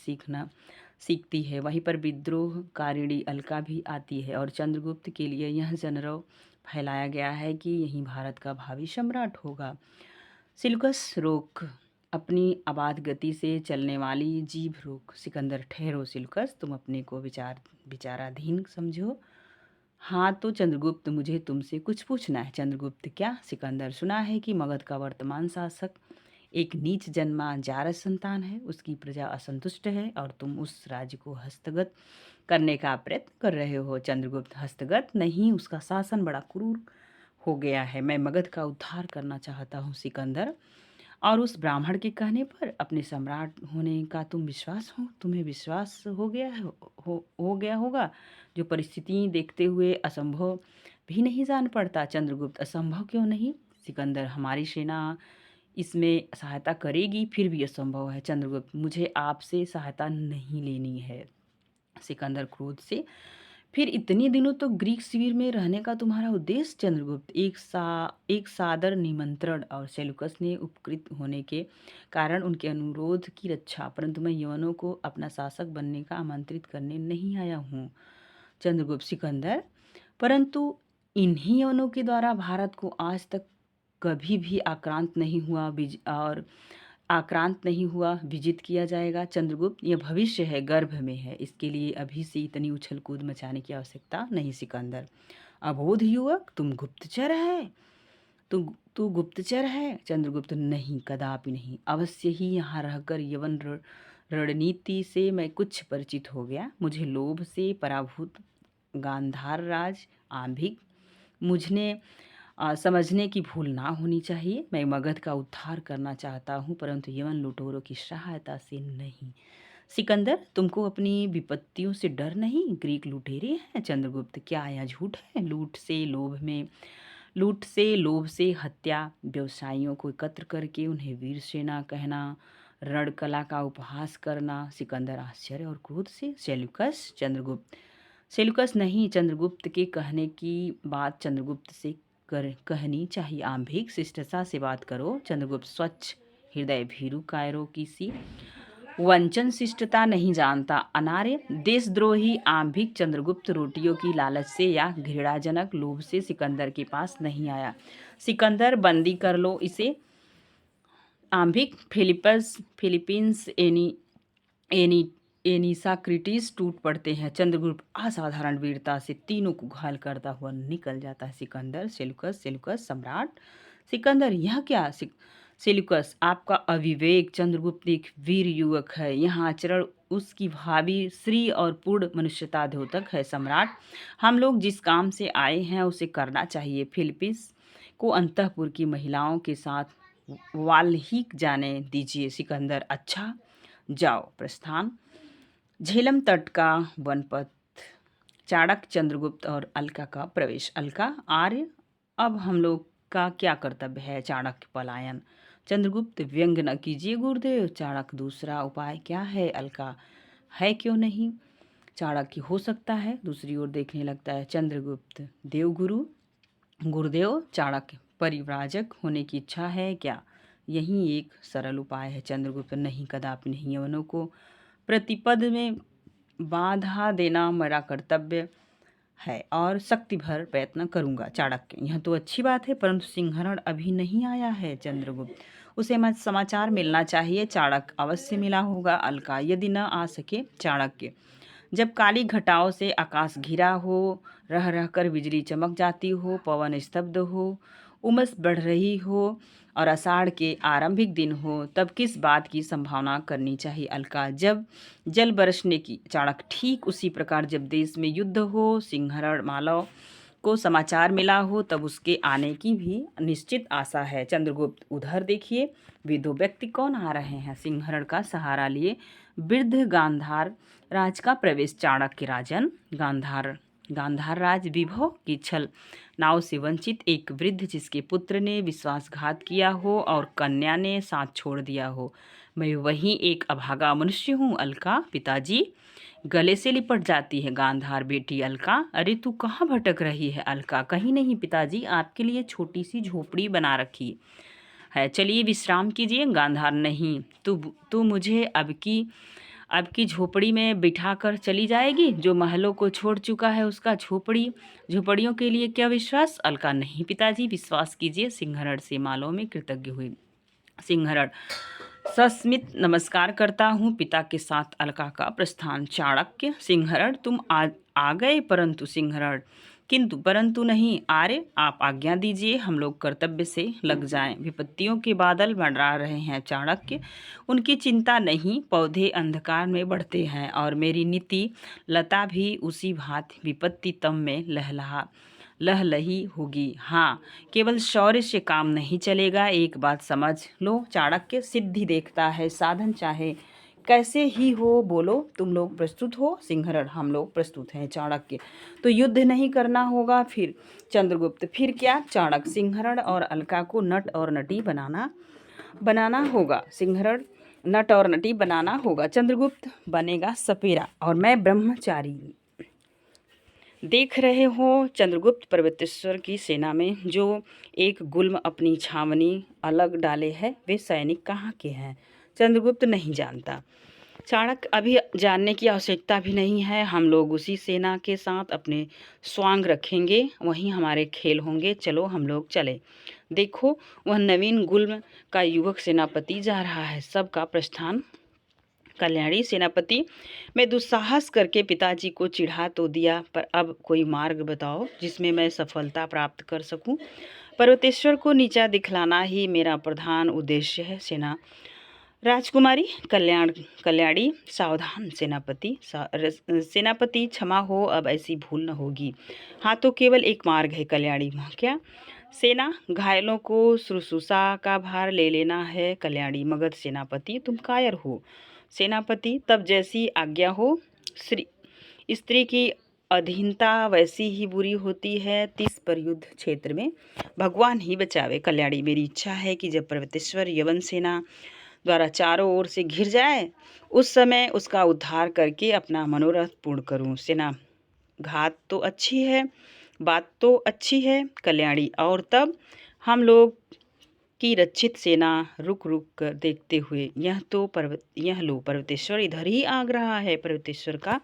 सीखती है। वहीं पर विद्रोहकारिणी अलका भी आती है और चंद्रगुप्त के लिए यह जनरव फैलाया गया है कि यही भारत का भावी सम्राट होगा। सिल्कस रोक, अपनी आबाद गति से चलने वाली जीभ रोक। सिकंदर ठहरो सिल्कस, तुम अपने को विचाराधीन समझो। हाँ तो चंद्रगुप्त, मुझे तुमसे कुछ पूछना है। चंद्रगुप्त क्या? सिकंदर, सुना है कि मगध का वर्तमान शासक एक नीच जन्मा जारस संतान है, उसकी प्रजा असंतुष्ट है और तुम उस राज्य को हस्तगत करने का प्रयत्न कर रहे हो। चंद्रगुप्त, हस्तगत नहीं, उसका शासन बड़ा क्रूर हो गया है। मैं मगध का उद्धार करना चाहता हूँ सिकंदर, और उस ब्राह्मण के कहने पर अपने सम्राट होने का तुम्हें विश्वास हो गया होगा, जो परिस्थिति देखते हुए असंभव भी नहीं जान पड़ता। चंद्रगुप्त, असंभव क्यों नहीं? सिकंदर, हमारी सेना इसमें सहायता करेगी, फिर भी असंभव है। चंद्रगुप्त, मुझे आपसे सहायता नहीं लेनी है। सिकंदर क्रोध से, फिर इतने दिनों तो ग्रीक शिविर में रहने का तुम्हारा उद्देश्य? चंद्रगुप्त, एक सादर निमंत्रण और सेल्यूकस ने उपकृत होने के कारण उनके अनुरोध की रक्षा, परंतु मैं यवनों को अपना शासक बनने का आमंत्रित करने नहीं आया हूँ। चंद्रगुप्त, सिकंदर, परंतु इन्हीं यवनों के द्वारा भारत को आज तक कभी भी आक्रांत नहीं हुआ, विजित किया जाएगा। चंद्रगुप्त, यह भविष्य है, गर्भ में है, इसके लिए अभी से इतनी उछल कूद मचाने की आवश्यकता नहीं। सिकंदर, अबोध युवक, तुम गुप्तचर है? तू गुप्तचर है? चंद्रगुप्त, नहीं, कदापि नहीं। अवश्य ही यहाँ रहकर यवन रणनीति से मैं कुछ परिचित हो गया। मुझे लोभ से पराभूत गांधार राज आंभिक मुझने समझने की भूल ना होनी चाहिए। मैं मगध का उद्धार करना चाहता हूँ, परंतु यवन लुटेरों की सहायता से नहीं। सिकंदर, तुमको अपनी विपत्तियों से डर नहीं? ग्रीक लुटेरे हैं। चंद्रगुप्त, क्या यह झूठ है? लूट से लोभ से हत्या, व्यवसायियों को एकत्र करके उन्हें वीर सेना कहना, रणकला का उपहास करना। सिकंदर, आश्चर्य और क्रोध से। सेल्यूकस, चंद्रगुप्त, सेल्यूकस नहीं, चंद्रगुप्त के कहने की बात चंद्रगुप्त से कहनी चाहिए। आंभिक, शिष्टता से बात करो। चंद्रगुप्त, स्वच्छ हृदय भीरु कायरों की सी वंचन शिष्टता नहीं जानता। अनार्य देशद्रोही आंभिक। चंद्रगुप्त रोटियों की लालच से या घृणाजनक लोभ से सिकंदर के पास नहीं आया। सिकंदर, बंदी कर लो इसे। आंभिक, फिलीपींस एनिसाक्रिटीज टूट पड़ते हैं। चंद्रगुप्त असाधारण वीरता से तीनों को घायल करता हुआ निकल जाता है। सिकंदर, सेल्यूकस सम्राट। सिकंदर, यह क्या? सेल्यूकस, आपका अविवेक। चंद्रगुप्त एक वीर युवक है, यहाँ आचरण उसकी भावी श्री और पूर्ण मनुष्यता द्योतक है। सम्राट, हम लोग जिस काम से आए हैं उसे करना चाहिए। फिलिपिस को अंतःपुर की महिलाओं के साथ वाल्हीक जाने दीजिए। सिकंदर, अच्छा, जाओ। प्रस्थान। झेलम तट का वनपथ। चाणक्य, चंद्रगुप्त और अलका का प्रवेश। अलका, आर्य, अब हम लोग का क्या कर्तव्य है? चाणक्य, पलायन। चंद्रगुप्त, व्यंग न कीजिए गुरुदेव। चाणक्य, दूसरा उपाय क्या है? अलका, है क्यों नहीं? चाणक्य, हो सकता है। दूसरी ओर देखने लगता है। चंद्रगुप्त, देवगुरु, गुरुदेव। चाणक्य, परिव्राजक होने की इच्छा है क्या? यही एक सरल उपाय है। चंद्रगुप्त, नहीं, कदापि नहीं। यवनों को प्रतिपद में बाधा देना मेरा कर्तव्य है और शक्ति भर प्रयत्न करूंगा। चाणक्य, यह तो अच्छी बात है, परंतु सिंहरण अभी नहीं आया है। चंद्रगुप्त, उसे मत समाचार मिलना चाहिए। चाणक्य, अवश्य मिला होगा। अलका, यदि न आ सके? चाणक्य, जब काली घटाओं से आकाश घिरा हो, रह रहकर बिजली चमक जाती हो, पवन स्तब्ध हो, उमस बढ़ रही हो और आषाढ़ के आरंभिक दिन हो, तब किस बात की संभावना करनी चाहिए? अलका, जब जल बरसने की। चाणक्य, ठीक उसी प्रकार जब देश में युद्ध हो, सिंहरण मालव को समाचार मिला हो तब उसके आने की भी निश्चित आशा है। चंद्रगुप्त उधर देखिए, वे दो व्यक्ति कौन आ रहे हैं। सिंहरण का सहारा लिए वृद्ध गांधार राज का प्रवेश। चाणक्य राजन गांधार राज विभव की छल नाव से वंचित एक वृद्ध जिसके पुत्र ने विश्वासघात किया हो और कन्या ने साथ छोड़ दिया हो। मैं वही एक अभागा मनुष्य हूँ अलका। पिताजी गले से लिपट जाती है गांधार। बेटी अलका, अरे तू कहाँ भटक रही है। अलका, कहीं नहीं पिताजी, आपके लिए छोटी सी झोपड़ी बना रखी है, चलिए विश्राम कीजिए। गांधार, नहीं, तू मुझे अब की झोपड़ी में बिठा कर चली जाएगी। जो महलों को छोड़ चुका है उसका झोपड़ियों के लिए क्या विश्वास। अलका, नहीं पिताजी, विश्वास कीजिए। सिंहरण से मालों में कृतज्ञ हुई। सिंहरण सस्मित नमस्कार करता हूँ। पिता के साथ अलका का प्रस्थान। चाणक्य, सिंहरण तुम आ गए, परंतु सिंहरण परंतु नहीं, आर्य आप आज्ञा दीजिए, हम लोग कर्तव्य से लग जाएं। विपत्तियों के बादल मंडरा रहे हैं। चाणक्य, उनकी चिंता नहीं, पौधे अंधकार में बढ़ते हैं और मेरी नीति लता भी उसी भांति विपत्ति तम में लहलही होगी। हाँ, केवल शौर्य से काम नहीं चलेगा, एक बात समझ लो। चाणक्य, सिद्धि देखता है, साधन चाहे कैसे ही हो, बोलो तुम लोग प्रस्तुत हो। सिंहरण, हम लोग प्रस्तुत हैं। चाणक्य, तो युद्ध नहीं करना होगा फिर। चंद्रगुप्त, फिर क्या। चाणक्य, सिंहरण और अलका को नट और नटी बनाना होगा। सिंहरण, नट और नटी बनाना होगा। चंद्रगुप्त, बनेगा सपेरा और मैं ब्रह्मचारी। देख रहे हो चंद्रगुप्त, पर्वतेश्वर की सेना में जो एक गुल्म अपनी छावनी अलग डाले है, वे सैनिक कहाँ के हैं। चंद्रगुप्त, नहीं जानता। चाणक्य, अभी जानने की आवश्यकता भी नहीं है, हम लोग उसी सेना के साथ अपने स्वांग रखेंगे, वहीं हमारे खेल होंगे। चलो हम लोग चले। देखो वह नवीन गुल्म का युवक सेनापति जा रहा है। सबका प्रस्थान। कल्याणी, सेनापति, मैं दुस्साहस करके पिताजी को चिढ़ा तो दिया, पर अब कोई मार्ग बताओ जिसमें मैं सफलता प्राप्त कर सकूं। पर्वतेश्वर को नीचा दिखलाना ही मेरा प्रधान उद्देश्य है। राजकुमारी कल्याणी, सावधान। सेनापति, क्षमा हो, अब ऐसी भूल न होगी। हाँ, तो केवल एक मार्ग है। कल्याणी, क्या। सेना घायलों को शुश्रूषा का भार ले लेना है। कल्याणी, मगध सेनापति, तुम कायर हो। सेनापति, तब जैसी आज्ञा हो। स्त्री की अधीनता वैसी ही बुरी होती है। 30 पर युद्ध क्षेत्र में भगवान ही बचावे। कल्याणी, मेरी इच्छा है कि जब पर्वतेश्वर यवन सेना द्वारा चारों ओर से घिर जाए, उस समय उसका उद्धार करके अपना मनोरथ पूर्ण करूं। सेना, बात तो अच्छी है कल्याणी, और तब हम लोग की रक्षित सेना रुक कर देखते हुए, यह लो पर्वतेश्वर इधर ही आ रहा है। पर्वतेश्वर का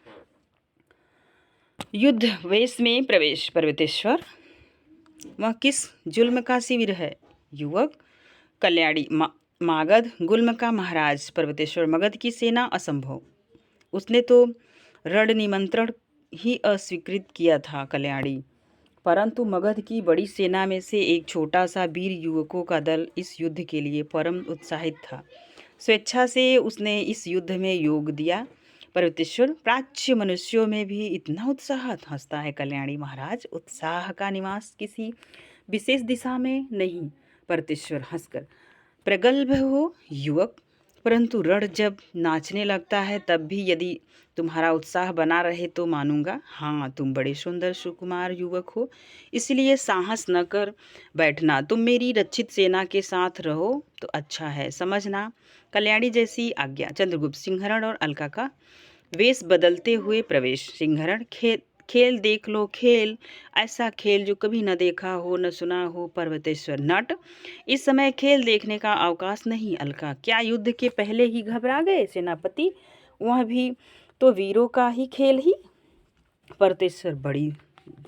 युद्ध वेश में प्रवेश। पर्वतेश्वर, वह किस जुल्म का शिविर है। युवक, कल्याणी, मागध गुल्म का महाराज। पर्वतेश्वर, मगध की सेना असंभव, उसने तो रण निमंत्रण ही अस्वीकृत किया था। कल्याणी, परंतु मगध की बड़ी सेना में से एक छोटा सा वीर युवकों का दल इस युद्ध के लिए परम उत्साहित था। स्वेच्छा से उसने इस युद्ध में योग दिया। पर्वतेश्वर, प्राच्य मनुष्यों में भी इतना उत्साह। हंसता है कल्याणी, महाराज, उत्साह का निवास किसी विशेष दिशा में नहीं। पर्वतेश्वर हंसकर, प्रगल्भ हो। युवक, परंतु रण जब नाचने लगता है तब भी यदि तुम्हारा उत्साह बना रहे तो मानूंगा। हाँ, तुम बड़े सुंदर सुकुमार युवक हो, इसलिए साहस न कर बैठना। तुम मेरी रक्षित सेना के साथ रहो तो अच्छा है, समझना। कल्याणी, जैसी आज्ञा। चंद्रगुप्त, सिंहरण और अलका का वेश बदलते हुए प्रवेश। सिंहरण, खेल देख लो, खेल, ऐसा खेल जो कभी न देखा हो न सुना हो। पर्वतेश्वर, नट, इस समय खेल देखने का अवकाश नहीं। अलका, क्या युद्ध के पहले ही घबरा गए। सेनापति, वह भी तो वीरों का ही खेल ही। पर्वतेश्वर, बड़ी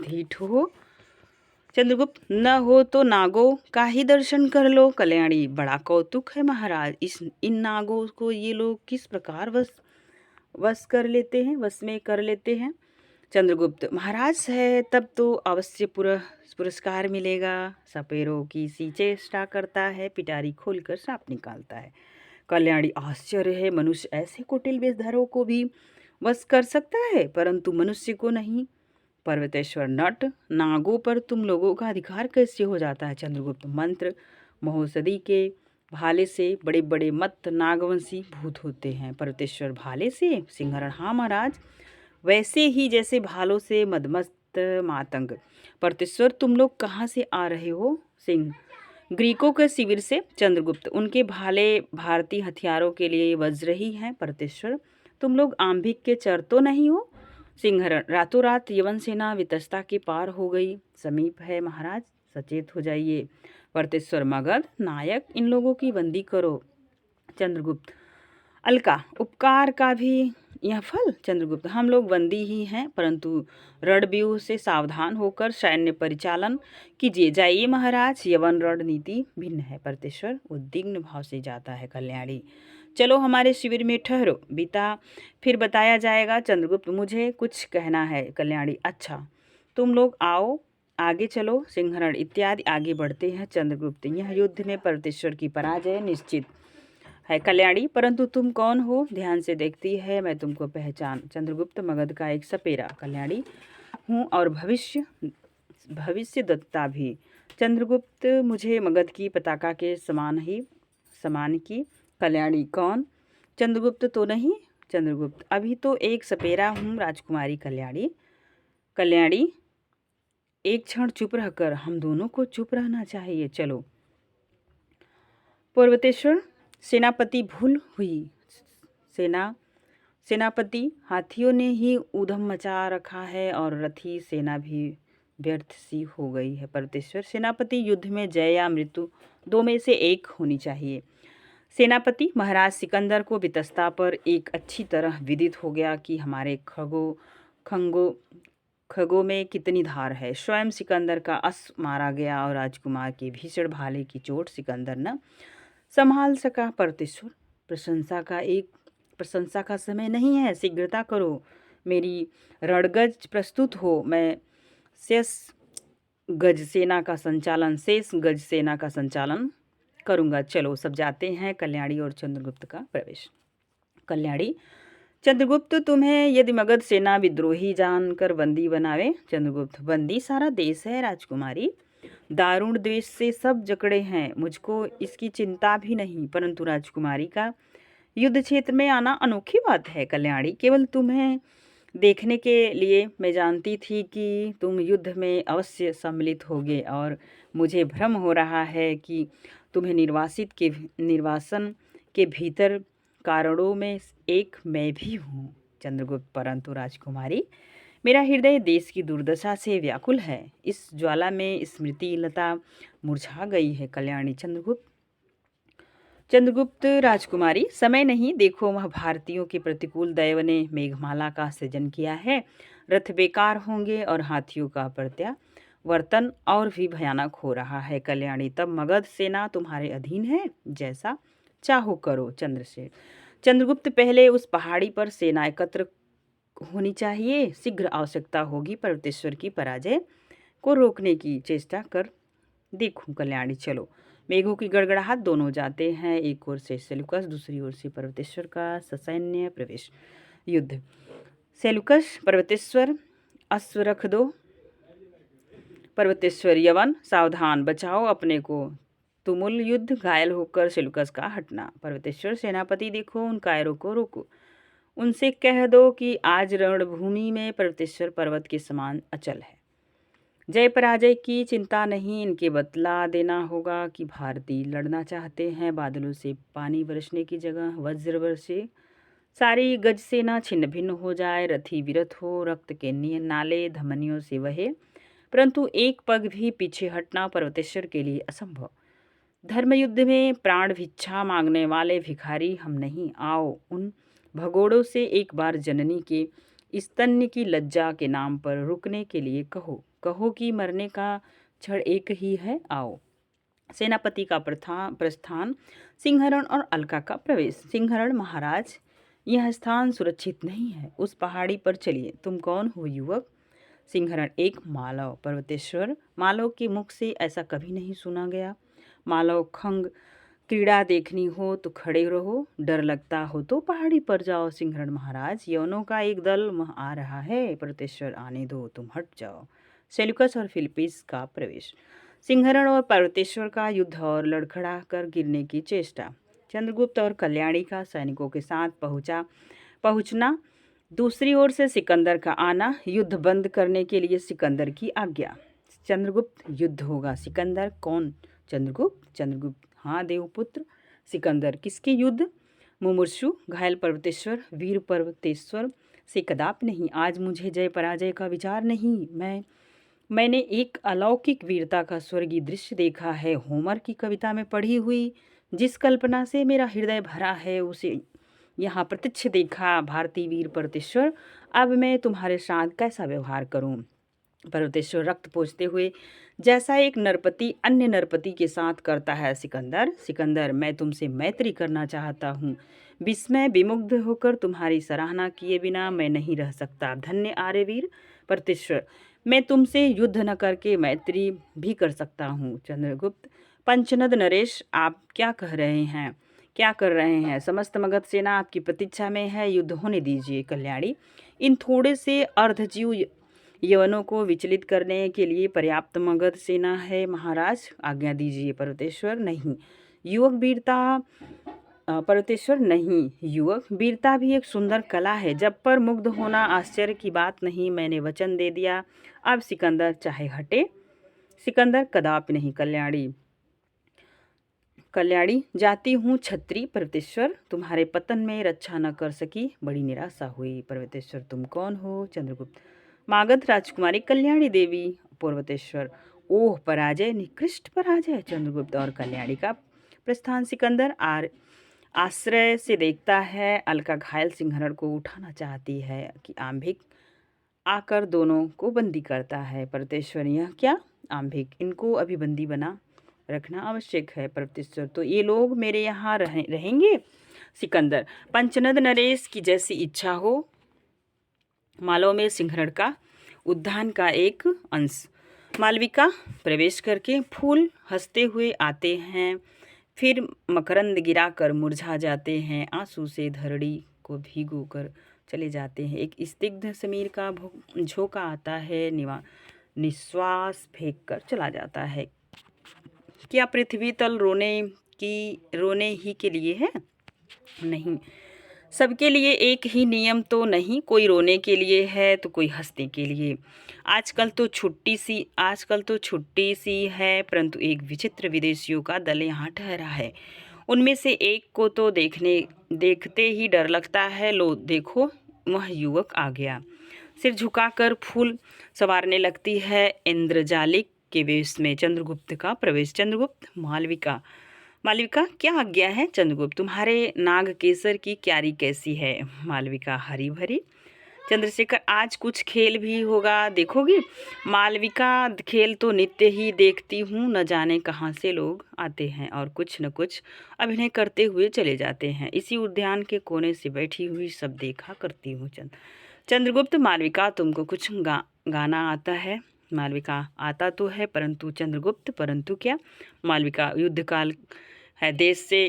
ढीठ हो। चंद्रगुप्त, न हो तो नागों का ही दर्शन कर लो। कल्याणी, बड़ा कौतुक है महाराज, इन नागों को ये लोग किस प्रकार वश में कर लेते हैं। चंद्रगुप्त, महाराज है तब तो अवश्य पुरस्कार मिलेगा। सपेरों की सी चेष्टा करता है, पिटारी खोलकर सांप निकालता है। कल्याणी, आश्चर्य है, मनुष्य ऐसे कुटिल वेशधारों को भी वश कर सकता है, परंतु मनुष्य को नहीं। पर्वतेश्वर नट, नागों पर तुम लोगों का अधिकार कैसे हो जाता है? चंद्रगुप्त मंत्र महोषधि के भाले से बड़े बड़े मत नागवंशी भूत होते हैं। पर्वतेश्वर भाले से? सिंहरण हाँ महाराज, वैसे ही जैसे भालों से मदमस्त मातंग। पर्वतेश्वर तुम लोग कहाँ से आ रहे हो? सिंह ग्रीकों के शिविर से। चंद्रगुप्त उनके भाले भारतीय हथियारों के लिए वज्र ही हैं। पर्वतेश्वर तुम लोग आंभिक के चर तो नहीं हो? सिंहरण रातों रात यवन सेना वितस्ता के पार हो गई, समीप है महाराज, सचेत हो जाइए। पर्वतेश्वर मगध नायक इन लोगों की बंदी करो। चंद्रगुप्त अलका उपकार का भी यह फल? चंद्रगुप्त हम लोग बंदी ही हैं, परंतु रणव्यूह से सावधान होकर सैन्य परिचालन कीजिए। जाइए महाराज, यवन रणनीति भिन्न है। पर्वतेश्वर उद्विग्न भाव से जाता है। कल्याणी चलो हमारे शिविर में ठहरो, बीता फिर बताया जाएगा। चंद्रगुप्त मुझे कुछ कहना है। कल्याणी अच्छा, तुम लोग आओ आगे चलो। सिंहरण इत्यादि आगे बढ़ते हैं। चंद्रगुप्त यह युद्ध में पर्वतेश्वर की पराजय निश्चित है। कल्याणी परंतु तुम कौन हो? ध्यान से देखती है, मैं तुमको पहचान। चंद्रगुप्त मगध का एक सपेरा। कल्याणी हूँ और भविष्य दत्ता भी। चंद्रगुप्त मुझे मगध की पताका के समान की। कल्याणी कौन? चंद्रगुप्त तो नहीं? चंद्रगुप्त अभी तो एक सपेरा हूँ राजकुमारी कल्याणी। कल्याणी एक क्षण चुप रहकर, हम दोनों को चुप रहना चाहिए। चलो। पर्वतेश्वर सेनापति भूल हुई। सेनापति हाथियों ने ही ऊधम मचा रखा है और रथी सेना भी व्यर्थ सी हो गई है। पर्वतेश्वर सेनापति युद्ध में जय या मृत्यु दो में से एक होनी चाहिए। सेनापति महाराज सिकंदर को वितस्ता पर एक अच्छी तरह विदित हो गया कि हमारे खगों में कितनी धार है। स्वयं सिकंदर का अश्व मारा गया और राजकुमार के भीषण भाले की चोट सिकंदर न संभाल सका। पर्वतेश्वर प्रशंसा का समय नहीं है, शीघ्रता करो। मेरी रणगज प्रस्तुत हो, मैं शेष गज सेना का संचालन करूंगा। चलो सब जाते हैं। कल्याणी और चंद्रगुप्त का प्रवेश। कल्याणी चंद्रगुप्त तुम्हें यदि मगध सेना विद्रोही जानकर बंदी बनावे? चंद्रगुप्त बंदी सारा देश है राजकुमारी, दारुण द्वेष से सब जकड़े हैं, मुझको इसकी चिंता भी नहीं, परंतु राजकुमारी का युद्ध क्षेत्र में आना अनोखी बात है। कल्याणी केवल तुम्हें देखने के लिए मैं जानती थी कि तुम युद्ध में अवश्य सम्मिलित होगे और मुझे भ्रम हो रहा है कि तुम्हें निर्वासन के भीतर कारणों में एक मैं भी हूँ। चंद्रगुप्त परंतु राजकुमारी मेरा हृदय देश की दुर्दशा से व्याकुल है, इस ज्वाला में स्मृति लता मुरझा गई है। कल्याणी चंद्रगुप्त राजकुमारी समय नहीं, देखो वह भारतीयों के प्रतिकूल दैव ने मेघमाला का सृजन किया है। रथ बेकार होंगे और हाथियों का प्रत्यावर्तन और भी भयानक हो रहा है। कल्याणी तब मगध सेना तुम्हारे अधीन है, जैसा चाहो करो। चंद्रगुप्त पहले उस पहाड़ी पर सेना एकत्र होनी चाहिए, शीघ्र आवश्यकता होगी पर्वतेश्वर की पराजय को रोकने की चेष्टा कर देखूं। कल्याणी चलो। मेघों की गड़गड़ाहट, दोनों जाते हैं। एक ओर से सेल्यूकस, दूसरी ओर से पर्वतेश्वर का ससैन्य प्रवेश। युद्ध। सेल्यूकस पर्वतेश्वर अश्व रख दो। पर्वतेश्वर यवन सावधान, बचाओ अपने को। तुमुल युद्ध, घायल होकर सेल्यूकस का हटना। पर्वतेश्वर सेनापति देखो उन कायरों को रोको, उनसे कह दो कि आज रणभूमि में पर्वतेश्वर पर्वत के समान अचल है। जय पराजय की चिंता नहीं, इनके बतला देना होगा कि भारतीय लड़ना चाहते हैं। बादलों से पानी बरसने की जगह वज्र बरसे, सारी गज सेना छिन्न भिन्न हो जाए, रथी विरथ हो, रक्त के नाले धमनियों से बहे, परंतु एक पग भी पीछे हटना पर्वतेश्वर के लिए असंभव। धर्मयुद्ध में प्राण भिक्षा मांगने वाले भिखारी हम नहीं। आओ उन भगोड़ों से एक बार जननी के स्तन्य की लज्जा के नाम पर रुकने के लिए कहो कि मरने का क्षण एक ही है। आओ। सेनापति का प्रस्थान। सिंहरण और अलका का प्रवेश। सिंहरण महाराज यह स्थान सुरक्षित नहीं है, उस पहाड़ी पर चलिए। तुम कौन हो युवक? सिंहरण एक मालव। पर्वतेश्वर मालव के मुख से ऐसा कभी नहीं सुना गया। मालव क्रीड़ा देखनी हो तो खड़े रहो, डर लगता हो तो पहाड़ी पर जाओ। सिंहरण महाराज, यवनों का एक दल वहाँ आ रहा है, पर्वतेश्वर आने दो, तुम हट जाओ। सेल्यूकस और फिलिपीस का प्रवेश। सिंहरण और पर्वतेश्वर का युद्ध और लड़खड़ा कर गिरने की चेष्टा। चंद्रगुप्त और कल्याणी का सैनिकों के साथ पहुंचना। दूसरी ओर से सिकंदर का आना, युद्ध बंद करने के लिए सिकंदर की आज्ञा। चंद्रगुप्त, युद्ध होगा। सिकंदर, कौन? चंद्रगुप्त। चंद्रगुप्त, हाँ देवपुत्र। सिकंदर, किसके युद्ध? मुमूर्षु, घायल पर्वतेश्वर, वीर पर्वतेश्वर से कदापि नहीं। आज मुझे जय पराजय का विचार नहीं। मैंने एक अलौकिक वीरता का स्वर्गीय दृश्य देखा है, होमर की कविता में पढ़ी हुई। जिस कल्पना से मेरा हृदय भरा है उसे यहाँ प्रत्यक्ष देखा। भारतीय वीर पर्वतेश्वर, अब मैं तुम्हारे साथ कैसा व्यवहार करूं? पर्वतेश्वर रक्त पोंछते हुए, जैसा एक नरपति अन्य नरपति के साथ करता है। सिकंदर, सिकंदर, मैं तुमसे मैत्री करना चाहता हूँ। विस्मय विमुग्ध होकर तुम्हारी सराहना किए बिना मैं नहीं रह सकता। धन्य आर्यवीर पर्वतेश्वर, मैं तुमसे युद्ध न करके मैत्री भी कर सकता हूँ। चंद्रगुप्त, पंचनद नरेश, आप क्या कह रहे हैं? क्या कर रहे हैं? समस्त मगध सेना आपकी प्रतीक्षा में है, युद्ध होने दीजिए। कल्याणी, इन थोड़े से अर्धजीव यवनों को विचलित करने के लिए पर्याप्त मगध सेना है महाराज, आज्ञा दीजिए। पर्वतेश्वर, नहीं। युवक वीरता पर्वतेश्वर, नहीं। युवक वीरता भी एक सुंदर कला है, जब पर मुग्ध होना आश्चर्य की बात नहीं। मैंने वचन दे दिया, अब सिकंदर चाहे हटे। सिकंदर, कदापि नहीं। कल्याणी, कल्याणी, जाती हूँ छत्री। पर्वतेश्वर, तुम्हारे पतन में रक्षा न कर सकी, बड़ी निराशा हुई। पर्वतेश्वर, तुम कौन हो? चंद्रगुप्त, मागध राजकुमारी कल्याणी देवी। पर्वतेश्वर, ओह पराजय, निकृष्ट पराजय। चंद्रगुप्त और कल्याणी का प्रस्थान। सिकंदर आश्रय से देखता है, अलका घायल सिंहरण को उठाना चाहती है कि आंभिक आकर दोनों को बंदी करता है। पर्वतेश्वर, यह क्या? आंभिक, इनको अभी बंदी बना रखना आवश्यक है। पर्वतेश्वर, तो ये लोग मेरे यहाँ रहेंगे? सिकंदर, पंचनद नरेश की जैसी इच्छा हो। मालव में सिंहरण का उद्यान का एक अंश। मालविका प्रवेश करके फूल हंसते हुए आते हैं, फिर मकरंद गिराकर मुरझा जाते हैं, आंसू से धरड़ी को भिगो कर चले जाते हैं। एक स्निग्ध समीर का झोंका आता है, निश्वास फेंक कर चला जाता है। क्या पृथ्वी तल रोने ही के लिए है? नहीं, सबके लिए एक ही नियम तो नहीं, कोई रोने के लिए है तो कोई हंसने के लिए। आजकल तो छुट्टी सी है, परंतु एक विचित्र विदेशियों का दल यहाँ ठहरा है। उनमें से एक को तो देखते ही डर लगता है। लो देखो, वह युवक आ गया। सिर झुकाकर फूल संवारने लगती है, इंद्रजालिक के वेश में। चंद्रगुप्त का प्रवेश। चंद्रगुप्त, मालविका, मालविका, क्या आज्ञा है? चंद्रगुप्त, तुम्हारे नाग केसर की क्यारी कैसी है? मालविका, हरी भरी। चंद्रशेखर, आज कुछ खेल भी होगा, देखोगी? मालविका, खेल तो नित्य ही देखती हूँ, न जाने कहाँ से लोग आते हैं और कुछ न कुछ अभिनय करते हुए चले जाते हैं। इसी उद्यान के कोने से बैठी हुई सब देखा करती हूँ। चंद्रगुप्त, मालविका, तुमको कुछ गाना आता है? मालविका, आता तो है, परंतु। चंद्रगुप्त, परंतु क्या? मालविका, युद्ध काल है, देश से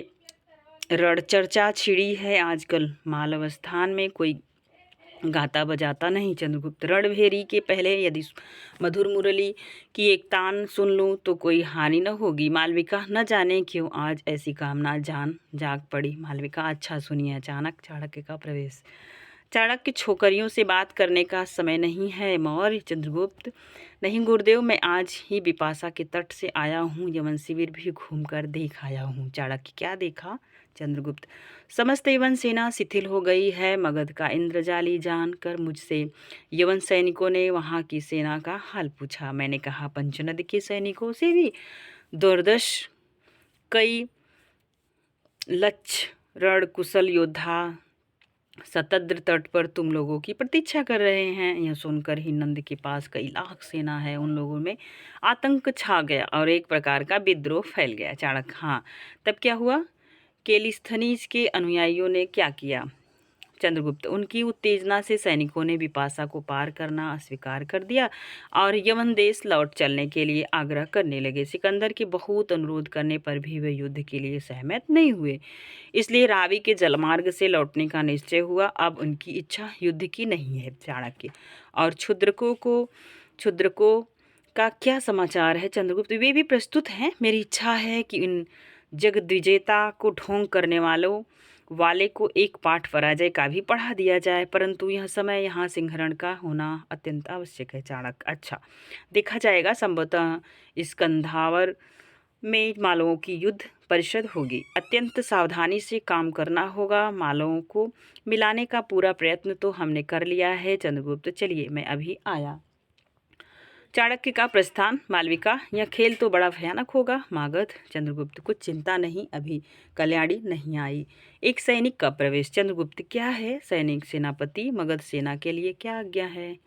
रण चर्चा छिड़ी है आजकल। मालव स्थान में कोई गाता बजाता नहीं। चंद्रगुप्त, रणभेरी के पहले यदि मधुर मुरली की एक तान सुन लूं तो कोई हानि न होगी। मालविका, न जाने क्यों आज ऐसी कामना जाग पड़ी। मालविका, अच्छा सुनिए। अचानक चाणक्य का प्रवेश। चाणक्य, छोकरियों से बात करने का समय नहीं है मौर्य। चंद्रगुप्त, नहीं गुरुदेव, मैं आज ही बिपाशा के तट से आया हूँ, यवन शिविर भी घूमकर देख आया हूँ। चाणक्य, क्या देखा? चंद्रगुप्त, समस्त यवन सेना शिथिल हो गई है। मगध का इंद्रजाली जानकर मुझसे यवन सैनिकों ने वहाँ की सेना का हाल पूछा। मैंने कहा, पंचनद के सैनिकों से भी दुर्दश कई लक्ष्य रण कुशल योद्धा सतद्र तट पर तुम लोगों की प्रतीक्षा कर रहे हैं। यह सुनकर ही नंद के पास कई लाख सेना है। उन लोगों में आतंक छा गया और एक प्रकार का विद्रोह फैल गया। चाणक्य, हाँ, तब क्या हुआ? केलिस्थनीज के अनुयायियों ने क्या किया? चंद्रगुप्त। उनकी उत्तेजना से सैनिकों ने बिपाशा को पार करना अस्वीकार कर दिया और यवन देश लौट चलने के लिए आग्रह करने लगे। सिकंदर के बहुत अनुरोध करने पर भी वे युद्ध के लिए सहमत नहीं हुए, इसलिए रावी के जलमार्ग से लौटने का निश्चय हुआ। अब उनकी इच्छा युद्ध की नहीं है। चाणक्य और क्षुद्रकों का क्या समाचार है चंद्रगुप्त? वे भी प्रस्तुत हैं। मेरी इच्छा है कि इन जगद्विजेता को ढोंग करने वाले को एक पाठ पराजय का भी पढ़ा दिया जाए, परंतु यह समय यहाँ सिंहरण का होना अत्यंत आवश्यक है। चाणक्य अच्छा, देखा जाएगा। संभवतः स्कंधावर में मालवों की युद्ध परिषद होगी। अत्यंत सावधानी से काम करना होगा। मालवों को मिलाने का पूरा प्रयत्न तो हमने कर लिया है। चंद्रगुप्त चलिए, मैं अभी आया। चाणक्य का प्रस्थान। मालविका, यह खेल तो बड़ा भयानक होगा। मागध। चंद्रगुप्त कुछ चिंता नहीं, अभी कल्याणी नहीं आई। एक सैनिक का प्रवेश। चंद्रगुप्त क्या है? सैनिक सेनापति। मगध सेना के लिए क्या आज्ञा है?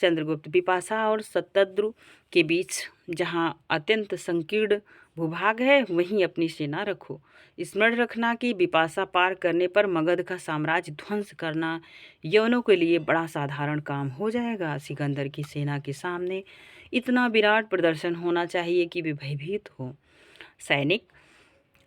चंद्रगुप्त बिपाशा और शतद्रु के बीच जहाँ अत्यंत संकीर्ण भूभाग है वहीं अपनी सेना रखो। स्मरण रखना कि बिपाशा पार करने पर मगध का साम्राज्य ध्वंस करना यवनों के लिए बड़ा साधारण काम हो जाएगा। सिकंदर की सेना के सामने इतना विराट प्रदर्शन होना चाहिए कि वे भयभीत हो। सैनिक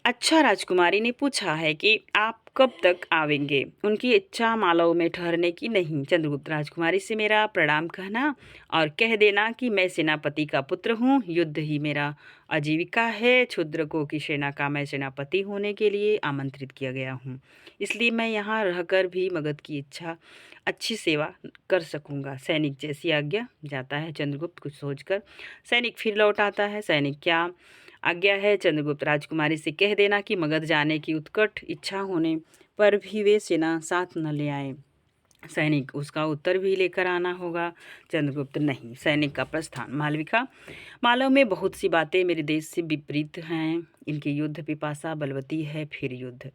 अच्छा, राजकुमारी ने पूछा है कि आप कब तक आवेंगे? उनकी इच्छा मालव में ठहरने की नहीं। चंद्रगुप्त राजकुमारी से मेरा प्रणाम कहना और कह देना कि मैं सेनापति का पुत्र हूँ। युद्ध ही मेरा आजीविका है। क्षुद्रकों की सेना का मैं सेनापति होने के लिए आमंत्रित किया गया हूँ, इसलिए मैं यहाँ रहकर भी मगध की इच्छा अच्छी सेवा कर सकूँगा। सैनिक जैसी आज्ञा। जाता है चंद्रगुप्त कुछ सोचकर। सैनिक फिर लौट आता है। सैनिक क्या आज्ञा है? चंद्रगुप्त राजकुमारी से कह देना कि मगध जाने की उत्कट इच्छा होने पर भी वे सेना साथ न ले आए। सैनिक उसका उत्तर भी लेकर आना होगा। चंद्रगुप्त नहीं। सैनिक का प्रस्थान। मालविका, मालव में बहुत सी बातें मेरे देश से विपरीत हैं। इनकी युद्ध पिपासा बलवती है। फिर युद्ध।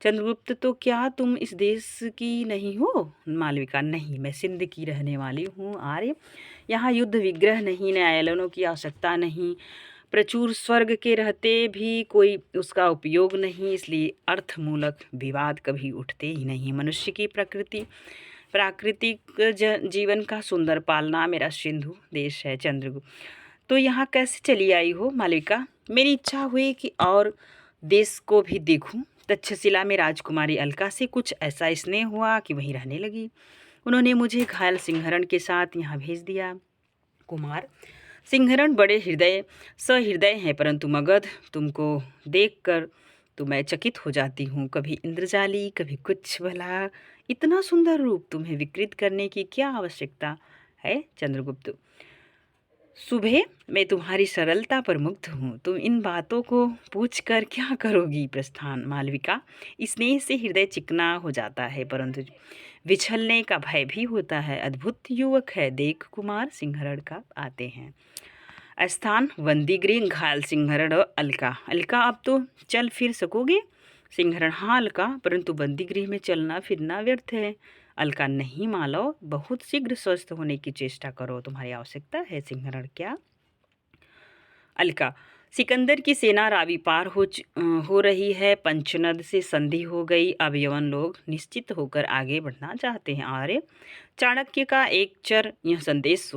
चंद्रगुप्त तो क्या तुम इस देश की नहीं हो? मालविका नहीं, मैं सिंध की रहने वाली हूँ। आर्य, यहाँ युद्ध विग्रह नहीं, न्यायालयों की आवश्यकता नहीं, प्रचुर स्वर्ग के रहते भी कोई उसका उपयोग नहीं, इसलिए अर्थमूलक विवाद कभी उठते ही नहीं। मनुष्य की प्राकृतिक जीवन का सुंदर पालना मेरा सिंधु देश है। चंद्रगुप्त तो यहाँ कैसे चली आई हो? मालविका, मेरी इच्छा हुई कि और देश को भी देखूं। तक्षशिला में राजकुमारी अलका से कुछ ऐसा स्नेह हुआ कि वहीं रहने लगी। उन्होंने मुझे घायल सिंहरण के साथ यहाँ भेज दिया। कुमार, सिंहरण बड़े सहृदय हैं, परंतु मगध तुमको देखकर तो मैं चकित हो जाती हूँ। कभी इंद्रजाली, कभी कुछ। भला इतना सुंदर रूप तुम्हें विकृत करने की क्या आवश्यकता है? चंद्रगुप्त, सुबह मैं तुम्हारी सरलता पर मुग्ध हूँ। तुम इन बातों को पूछकर क्या करोगी? प्रस्थान। मालविका, स्नेह से हृदय चिकना हो जाता है, परंतु विछलने का भय भी होता है। अद्भुत युवक है। देख कुमार, सिंहरण का आते हैं। स्थान। वंदीगृह। घायल सिंहरण और अलका। अलका, अब तो चल फिर सकोगे? सिंहरण, हाँ अलका, परंतु बंदीगृह में चलना फिरना व्यर्थ है। अलका, नहीं मालव, बहुत शीघ्र स्वस्थ होने की चेष्टा करो, तुम्हारी आवश्यकता है। सिंहरण, क्या? अलका, सिकंदर की सेना रावी पार हो रही है। पंचनद से संधि हो गई। अब यवन लोग निश्चित होकर आगे बढ़ना चाहते हैं। आर्य, चाणक्य का एक चर यह संदेश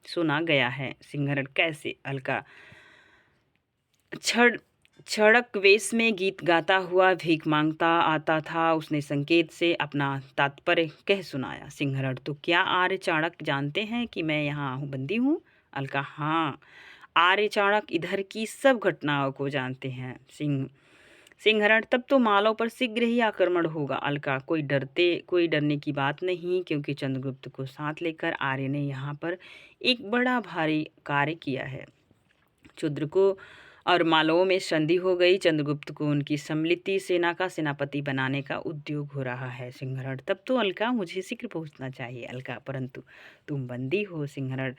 सुना गया है। सिंहरण, कैसे? अलका, छड़क वेश में गीत गाता हुआ भीख मांगता आता था। उसने संकेत से अपना तात्पर्य कह सुनाया। सिंहरण, तो क्या आर्य चाणक्य जानते हैं कि मैं यहाँ बंदी हूँ? अलका, हाँ, आर्य चाणक्य इधर की सब घटनाओं को जानते हैं। सिंहरण, तब तो मालव पर शीघ्र ही आक्रमण होगा। अलका, कोई डरने की बात नहीं, क्योंकि चंद्रगुप्त को साथ लेकर आर्य ने यहाँ पर एक बड़ा भारी कार्य किया है। क्षुद्रकों और मालवों में संधि हो गई। चंद्रगुप्त को उनकी सम्मिलित सेना का सेनापति बनाने का उद्योग हो रहा है। सिंहरण, तब तो अलका मुझे शीघ्र पहुंचना चाहिए। अलका, परंतु तुम बंदी हो। सिंहरण,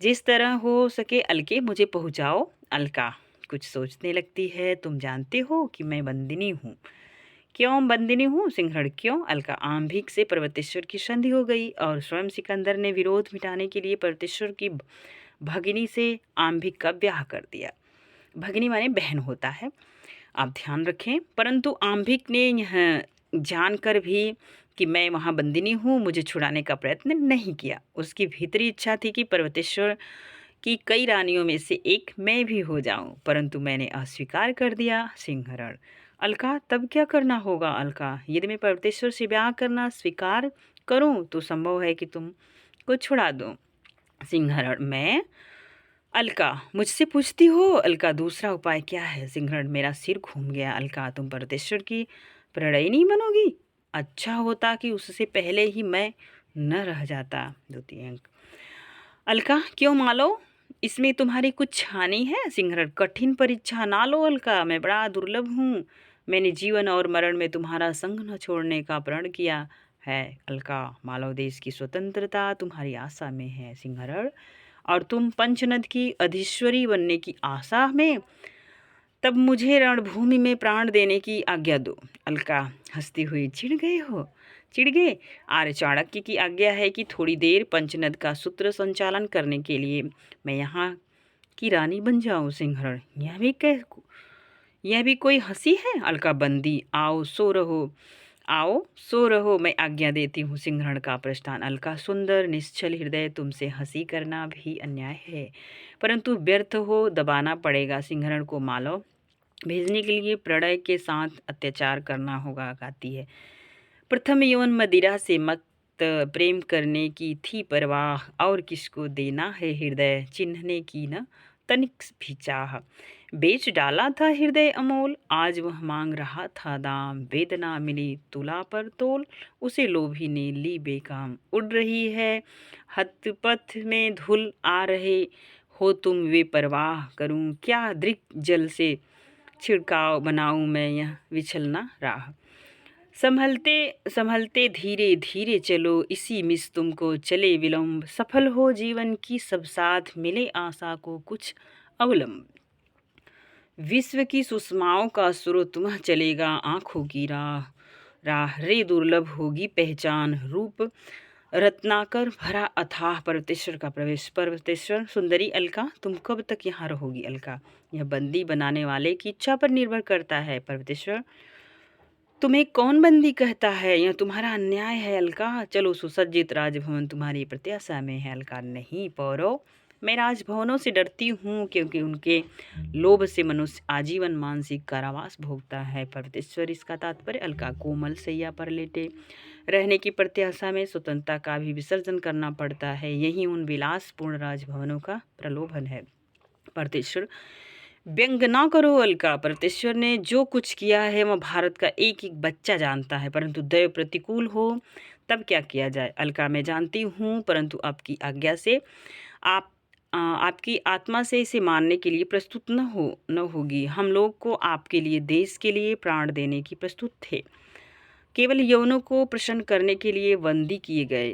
जिस तरह हो सके अलके मुझे पहुंचाओ। अलका कुछ सोचने लगती है। तुम जानते हो कि मैं बंदिनी हूँ। क्यों बंदिनी हूँ? सिंहरण, क्यों? अलका, आंभिक से पर्वतेश्वर की संधि हो गई और स्वयं सिकंदर ने विरोध मिटाने के लिए पर्वतेश्वर की भगिनी से आंभिक का ब्याह कर दिया। भगिनी माने बहन होता है, आप ध्यान रखें। परंतु आंभिक ने यह जानकर भी कि मैं वहाँ बंदिनी हूँ, मुझे छुड़ाने का प्रयत्न नहीं किया। उसकी भीतरी इच्छा थी कि पर्वतेश्वर की कई रानियों में से एक मैं भी हो जाऊं, परंतु मैंने अस्वीकार कर दिया। सिंहरण: अलका, तब क्या करना होगा अलका? यदि मैं पर्वतेश्वर से ब्याह करना स्वीकार करूं तो संभव है कि तुम को छुड़ा दूं। सिंहरण: मैं? अलका: मुझसे पूछती हो? अलका: दूसरा उपाय क्या है? सिंहरण: मेरा सिर घूम गया अलका, तुम पर्वतेश्वर की प्रणयिनी बनोगी? अच्छा होता कि उससे पहले ही मैं न रह जाता। 2-3 अंक। अलका: क्यों मालो, इसमें तुम्हारी कुछ हानि है? सिंहरण: कठिन परीक्षा ना लो अलका, मैं बड़ा दुर्लभ हूँ। मैंने जीवन और मरण में तुम्हारा संग न छोड़ने का प्रण किया है अलका। मालव देश की स्वतंत्रता तुम्हारी आशा में है। सिंहरण: और तुम पंचनद की अधीश्वरी बनने की आशा में? तब मुझे रणभूमि में प्राण देने की आज्ञा दो। अलका हंसती हुई: चिढ़ गए हो? चिढ़ गए? आर्य चाणक्य की आज्ञा है कि थोड़ी देर पंचनद का सूत्र संचालन करने के लिए मैं यहाँ की रानी बन जाऊं। सिंहरण: यह भी कोई हंसी है? अलका: बंदी आओ सो रहो, आओ सो रहो, मैं आज्ञा देती हूँ। सिंहरण का प्रस्थान। अलका: सुंदर निश्चल हृदय, तुमसे हंसी करना भी अन्याय है, परंतु व्यर्थ हो, दबाना पड़ेगा। सिंहरण को मालव भेजने के लिए प्रणय के साथ अत्याचार करना होगा। गाती है: प्रथम यौन मदिरा से मत प्रेम करने की थी परवाह, और किसको देना है हृदय चिन्हने की न तनिक भी चाह। बेच डाला था हृदय अमोल, आज वह मांग रहा था दाम। वेदना मिली तुला पर तोल, उसे लोभी ने ली बेकाम। उड़ रही है हथपथ में धूल, आ रहे हो तुम वे परवाह करूं क्या? दृक जल से छिड़काव बनाऊं मैं यह विछलना राह। संभलते संभलते धीरे धीरे चलो, इसी मिस तुमको चले विलंब। सफल हो जीवन की सब साथ, मिले आशा को कुछ अवलंब। विश्व की सुषमाओं का स्रोत वह चलेगा, आंखों की राह राह रे दुर्लभ होगी पहचान। रूप रत्नाकर भरा अथाह पर्वतेश्वर का प्रवेश। पर्वतेश्वर: सुंदरी अलका, तुम कब तक यहाँ रहोगी? अलका: यह बंदी बनाने वाले की इच्छा पर निर्भर करता है। पर्वतेश्वर: तुम्हें कौन बंदी कहता है? यह तुम्हारा अन्याय है अलका। चलो, सुसज्जित राजभवन तुम्हारी प्रत्याशा में है। अलका: नहीं पौरव, मैं राजभवनों से डरती हूँ, क्योंकि उनके लोभ से मनुष्य आजीवन मानसिक कारावास भोगता है। पर्वतेश्वर: इसका तात्पर्य? अलका: कोमल सैया पर लेटे रहने की प्रत्याशा में स्वतंत्रता का भी विसर्जन करना पड़ता है, यही उन विलासपूर्ण राजभवनों का प्रलोभन है। पर्वतेश्वर: व्यंग ना करो अलका, पर्वतेश्वर ने जो कुछ किया है वह भारत का एक एक बच्चा जानता है, परंतु दैव प्रतिकूल हो तब क्या किया जाए? अलका: मैं जानती हूँ, परंतु आपकी आज्ञा से आपकी आत्मा से इसे मानने के लिए प्रस्तुत न होगी। हम लोग को आपके लिए, देश के लिए प्राण देने की प्रस्तुत थे, केवल यवनों को प्रसन्न करने के लिए बंदी किए गए।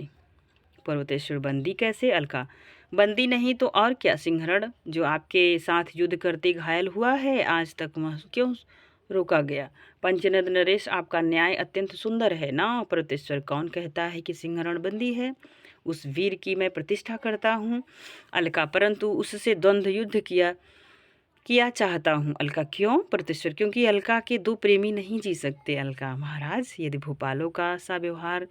पर्वतेश्वर: बंदी कैसे? अलका: बंदी नहीं तो और क्या। सिंहरण: जो आपके साथ युद्ध करते घायल हुआ है, आज तक वह क्यों रोका गया? पंचनद नरेश, आपका न्याय अत्यंत सुंदर है ना? पर्वतेश्वर: कौन कहता है कि सिंहरण बंदी है? उस वीर की मैं प्रतिष्ठा करता हूँ। अलका: परंतु उससे द्वंद्व युद्ध किया चाहता हूँ। अलका: क्यों? पर्वतेश्वर: क्योंकि अलका के दो प्रेमी नहीं जी सकते। अलका: महाराज, यदि भूपालों का सा व्यवहार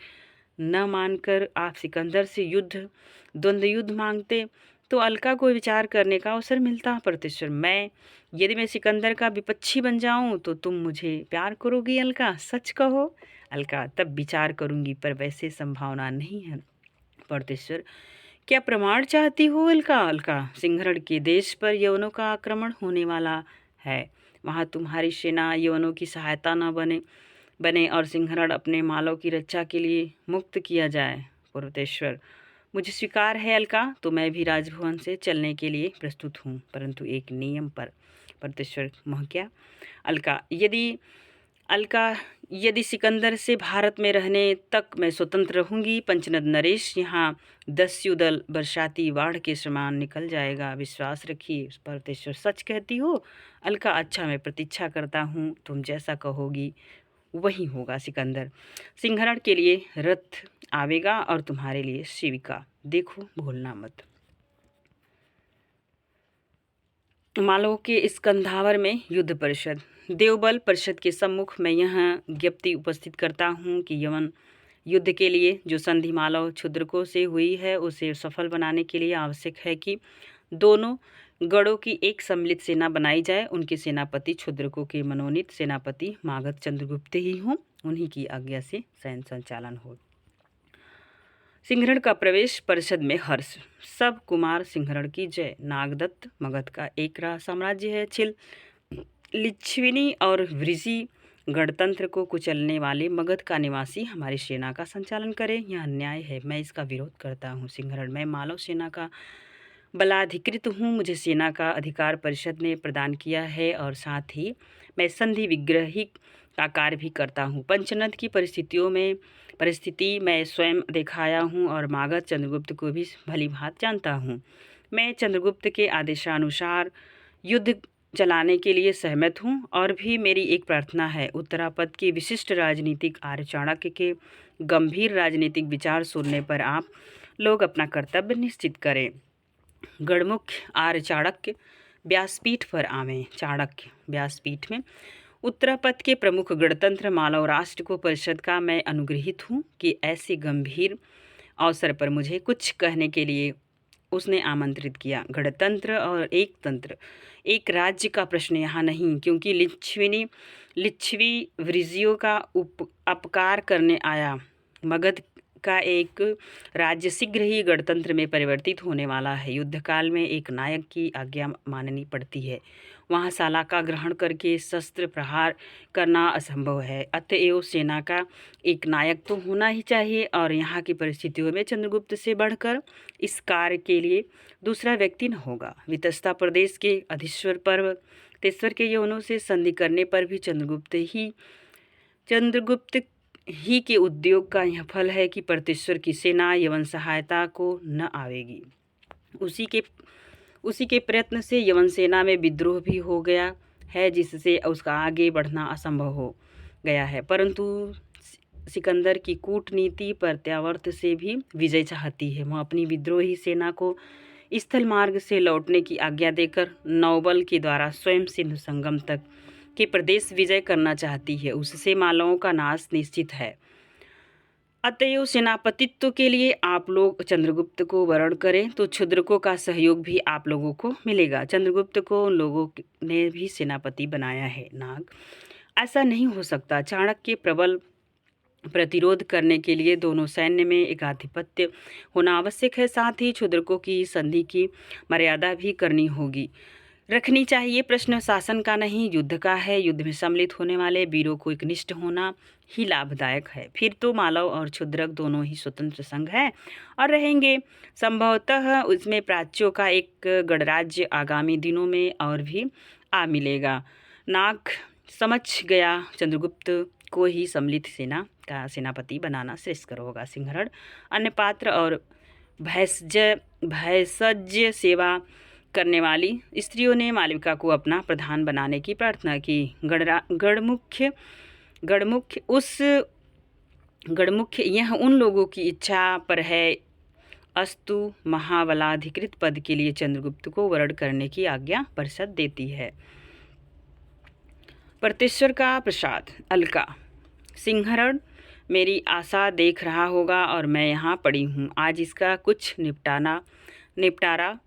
न मानकर आप सिकंदर से द्वंद्व युद्ध मांगते तो अलका को विचार करने का अवसर मिलता। पर्वतेश्वर: यदि मैं सिकंदर का विपक्षी बन जाऊं तो तुम मुझे प्यार करोगी अलका? सच कहो। अलका: तब विचार करूंगी, पर वैसे संभावना नहीं है। पर्वतेश्वर: क्या प्रमाण चाहती हो अलका? अलका: सिंहरण के देश पर यवनों का आक्रमण होने वाला है, वहाँ तुम्हारी सेना यवनों की सहायता न बने और सिंहरण अपने मालों की रक्षा के लिए मुक्त किया जाए। पर्वतेश्वर: मुझे स्वीकार है अलका, तो मैं भी राजभवन से चलने के लिए प्रस्तुत हूँ, परंतु एक नियम पर। पर्वतेश्वर: वह क्या? अलका: यदि सिकंदर से भारत में रहने तक मैं स्वतंत्र रहूंगी। पंचनद नरेश, यहाँ दस्युदल बरसाती बाढ़ के समान निकल जाएगा, विश्वास रखिए। पर्वतेश्वर: सच कहती हो? अलका: अच्छा, मैं प्रतीक्षा करता हूँ, तुम जैसा कहोगी वही होगा। सिकंदर: सिंहरण के लिए रथ आवेगा और तुम्हारे लिए शिविका, देखो भूलना मत। मालव के स्कंधावर में युद्ध परिषद। देवबल परिषद के सम्मुख मैं यह ज्ञप्ति उपस्थित करता हूँ कि यवन युद्ध के लिए जो संधि मालव क्षुद्रकों से हुई है उसे सफल बनाने के लिए आवश्यक है कि दोनों गणों की एक सम्मिलित सेना बनाई जाए। उनके सेनापति क्षुद्रकों के मनोनीत सेनापति मागध चंद्रगुप्त ही हों, उन्हीं की आज्ञा से सैन्य संचालन हो। सिंहरण का प्रवेश परिषद में हर्ष। सब कुमार सिंहरण की जय। नागदत्त मगध का एक साम्राज्य है। छिल लिच्छविनी और वृषि गणतंत्र को कुचलने वाले मगध का निवासी हमारी सेना का संचालन करे, यह अन्याय है, मैं इसका विरोध करता हूँ। सिंहरण, मैं मालव सेना का बलाधिकृत हूँ, मुझे सेना का अधिकार परिषद ने प्रदान किया है और साथ ही मैं संधि विग्रही का कार्य भी करता हूँ। पंचनद की परिस्थिति मैं स्वयं दिखाया हूँ और मागध चंद्रगुप्त को भी भली भांति जानता हूँ। मैं चंद्रगुप्त के आदेशानुसार युद्ध चलाने के लिए सहमत हूँ। और भी मेरी एक प्रार्थना है, उत्तरापद के विशिष्ट राजनीतिक आर्य चाणक्य के गंभीर राजनीतिक विचार सुनने पर आप लोग अपना कर्तव्य निश्चित करें। गणमुख्य आर्य चाणक्य व्यासपीठ पर आवें। चाणक्य व्यासपीठ में उत्तरापद के प्रमुख गणतंत्र मालव राष्ट्र को परिषद का मैं अनुग्रहित हूँ कि ऐसे गंभीर अवसर पर मुझे कुछ कहने के लिए उसने आमंत्रित किया। गणतंत्र और एक तंत्र, एक राज्य का प्रश्न यहाँ नहीं, क्योंकि लिच्छवी वृजियों का अपकार करने आया मगध का एक राज्य शीघ्र ही गणतंत्र में परिवर्तित होने वाला है। युद्धकाल में एक नायक की आज्ञा माननी पड़ती है। वहाँ साला का ग्रहण करके शस्त्र प्रहार करना असंभव है। अतएव सेना का एक नायक तो होना ही चाहिए और यहाँ की परिस्थितियों में चंद्रगुप्त से बढ़कर इस कार्य के लिए दूसरा व्यक्ति न होगा। वितस्ता प्रदेश के अधीश्वर पर्व तेश्वर के यवनों से संधि करने पर भी चंद्रगुप्त ही के उद्योग का यह फल है कि प्रतेश्वर की सेना यवन सहायता को न आवेगी। उसी के प्रयत्न से यवन सेना में विद्रोह भी हो गया है, जिससे उसका आगे बढ़ना असंभव हो गया है। परंतु सिकंदर की कूटनीति प्रत्यावर्त से भी विजय चाहती है। वह अपनी विद्रोही सेना को स्थल मार्ग से लौटने की आज्ञा देकर नौबल के द्वारा स्वयं सिंधु संगम तक के प्रदेश विजय करना चाहती है। उससे मालवों का नाश निश्चित है। अतएव सेनापतित्व के लिए आप लोग चंद्रगुप्त को वरण करें तो क्षुद्रकों का सहयोग भी आप लोगों को मिलेगा। चंद्रगुप्त को उन लोगों ने भी सेनापति बनाया है। नाग, ऐसा नहीं हो सकता। चाणक्य प्रबल प्रतिरोध करने के लिए दोनों सैन्य में एकाधिपत्य होना आवश्यक है। साथ ही क्षुद्रकों की संधि की मर्यादा भी रखनी चाहिए। प्रश्न शासन का नहीं, युद्ध का है। युद्ध में सम्मिलित होने वाले वीरों को एकनिष्ठ होना ही लाभदायक है। फिर तो मालव और क्षुद्रक दोनों ही स्वतंत्र संघ है और रहेंगे। संभवतः उसमें प्राच्यों का एक गणराज्य आगामी दिनों में और भी आ मिलेगा। नाग समझ गया, चंद्रगुप्त को ही सम्मिलित सेना का सेनापति बनाना श्रेष्ठकर होगा। सिंहरण, अन्य पात्र और भैषज सेवा करने वाली स्त्रियों ने मालविका को अपना प्रधान बनाने की प्रार्थना की। गणमुख्य यह उन लोगों की इच्छा पर है। अस्तु, महाबलाधिकृत पद के लिए चंद्रगुप्त को वरण करने की आज्ञा परिषद देती है। प्रतेश्वर का प्रसाद। अलका, सिंहरण मेरी आशा देख रहा होगा और मैं यहाँ पड़ी हूँ। आज इसका कुछ निपटारा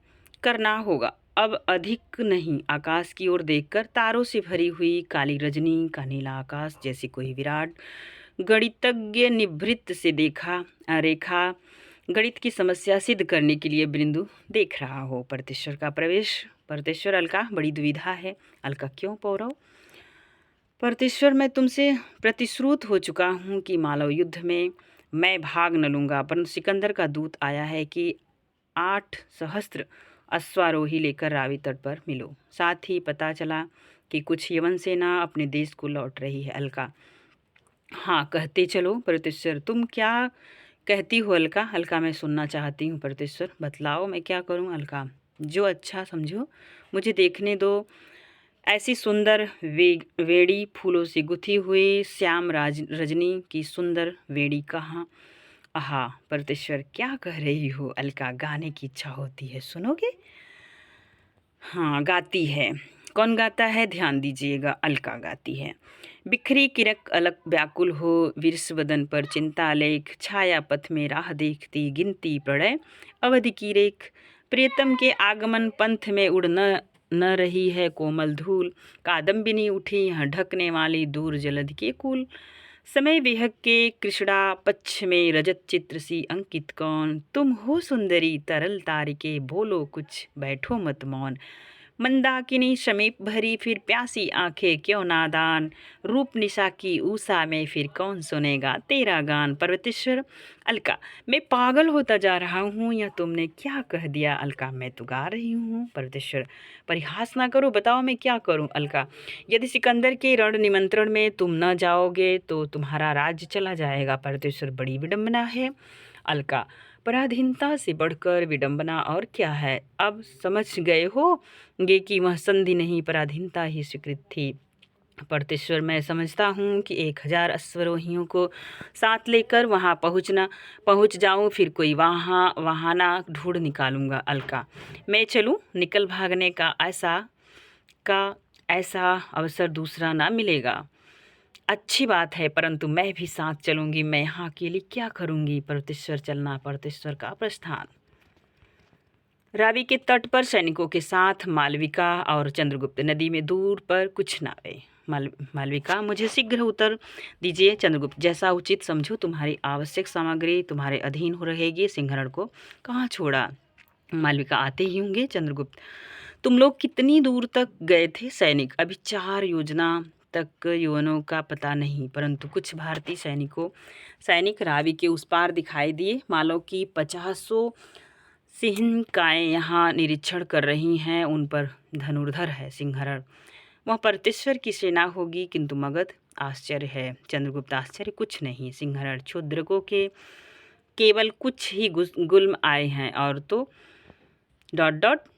करना होगा। अब अधिक नहीं। आकाश की ओर देखकर तारों से भरी हुई काली रजनी का नीला आकाश जैसे कोई विराट गणितज्ञ निभृत से रेखा गणित की समस्या सिद्ध करने के लिए बिंदु देख रहा हो। प्रतेश्वर का प्रवेश। प्रतेश्वर, अलका बड़ी दुविधा है। अलका, क्यों पौरव? प्रतेश्वर, मैं तुमसे प्रतिश्रुत हो चुका हूँ कि मालव युद्ध में मैं भाग न लूँगा, परंतु सिकंदर का दूत आया है कि 8 सहस्त्र अश्वारोही लेकर रावी तट पर मिलो। साथ ही पता चला कि कुछ यवन सेना अपने देश को लौट रही है। अलका, हाँ, कहते चलो। प्रतेश्वर, तुम क्या कहती हो? अलका, मैं सुनना चाहती हूँ। प्रतेश्वर, बतलाओ, मैं क्या करूँ? अलका, जो अच्छा समझो, मुझे देखने दो। ऐसी सुंदर वेड़ी, फूलों से गुथी हुई श्याम रजनी की सुंदर वेड़ी कहाँ? आहा। प्रतेश्वर, क्या कह रही हो? अलका, गाने की इच्छा होती है, सुनोगे? हाँ, गाती है। कौन गाता है? ध्यान दीजिएगा। अलका गाती है। बिखरी किरक अलग व्याकुल हो, विरस वदन पर चिंता लेख, छाया पथ में राह देखती गिनती प्रलय अवधि की रेख। प्रियतम के आगमन पंथ में उड़ न रही है कोमल धूल, कादम्बिनी उठी यहाँ ढकने वाली दूर जलध के कूल। समय विहग के कृष्णा पक्ष में रजत चित्र सी अंकित कौन, तुम हो सुंदरी तरल तारिके बोलो कुछ बैठो मत मौन। मंदाकिनी समीप भरी फिर प्यासी आंखें क्यों नादान, रूप निशा की ऊषा में फिर कौन सुनेगा तेरा गान। पर्वतेश्वर अलका, मैं पागल होता जा रहा हूँ या तुमने क्या कह दिया। अलका, मैं तो गा रही हूँ। पर्वतेश्वर, परिहास ना करो, बताओ मैं क्या करूँ। अलका, यदि सिकंदर के रण निमंत्रण में तुम न जाओगे तो तुम्हारा राज्य चला जाएगा। पर्वतेश्वर, बड़ी विडंबना है। अलका, पराधीनता से बढ़कर विडंबना और क्या है। अब समझ गए होंगे कि वह संधि नहीं, पराधीनता ही स्वीकृत थी। पर्वतेश्वर, मैं समझता हूँ कि 1000 अश्वरोहियों को साथ लेकर वहाँ पहुँच जाऊँ, फिर कोई वहाना ढूंढ निकालूंगा। अलका, मैं चलूँ, निकल भागने का ऐसा अवसर दूसरा ना मिलेगा। अच्छी बात है, परंतु मैं भी साथ चलूंगी, मैं यहाँ अकेली क्या करूंगी। पर्वतेश्वर चलना, पर्वतेश्वर का प्रस्थान। रावी के तट पर सैनिकों के साथ मालविका और चंद्रगुप्त, नदी में दूर पर कुछ नावें। मालविका, मुझे शीघ्र उतर दीजिए। चंद्रगुप्त, जैसा उचित समझो, तुम्हारी आवश्यक सामग्री तुम्हारे अधीन हो रहेगी। सिंहरण को कहाँ छोड़ा। मालविका, आते ही होंगे। चंद्रगुप्त, तुम लोग कितनी दूर तक गए थे। सैनिक, अभी 4 योजना तक यवनों का पता नहीं, परंतु कुछ भारतीय सैनिक रावी के उस पार दिखाई दिए। मालो की 50 सिंहकाएँ यहाँ निरीक्षण कर रही हैं, उन पर धनुर्धर है सिंहरण। वह पर्वतेश्वर की सेना होगी, किंतु मगध आश्चर्य है। चंद्रगुप्त, आश्चर्य कुछ नहीं। सिंहरण, क्षुद्रकों के केवल कुछ ही गुल्म आए हैं और तो ...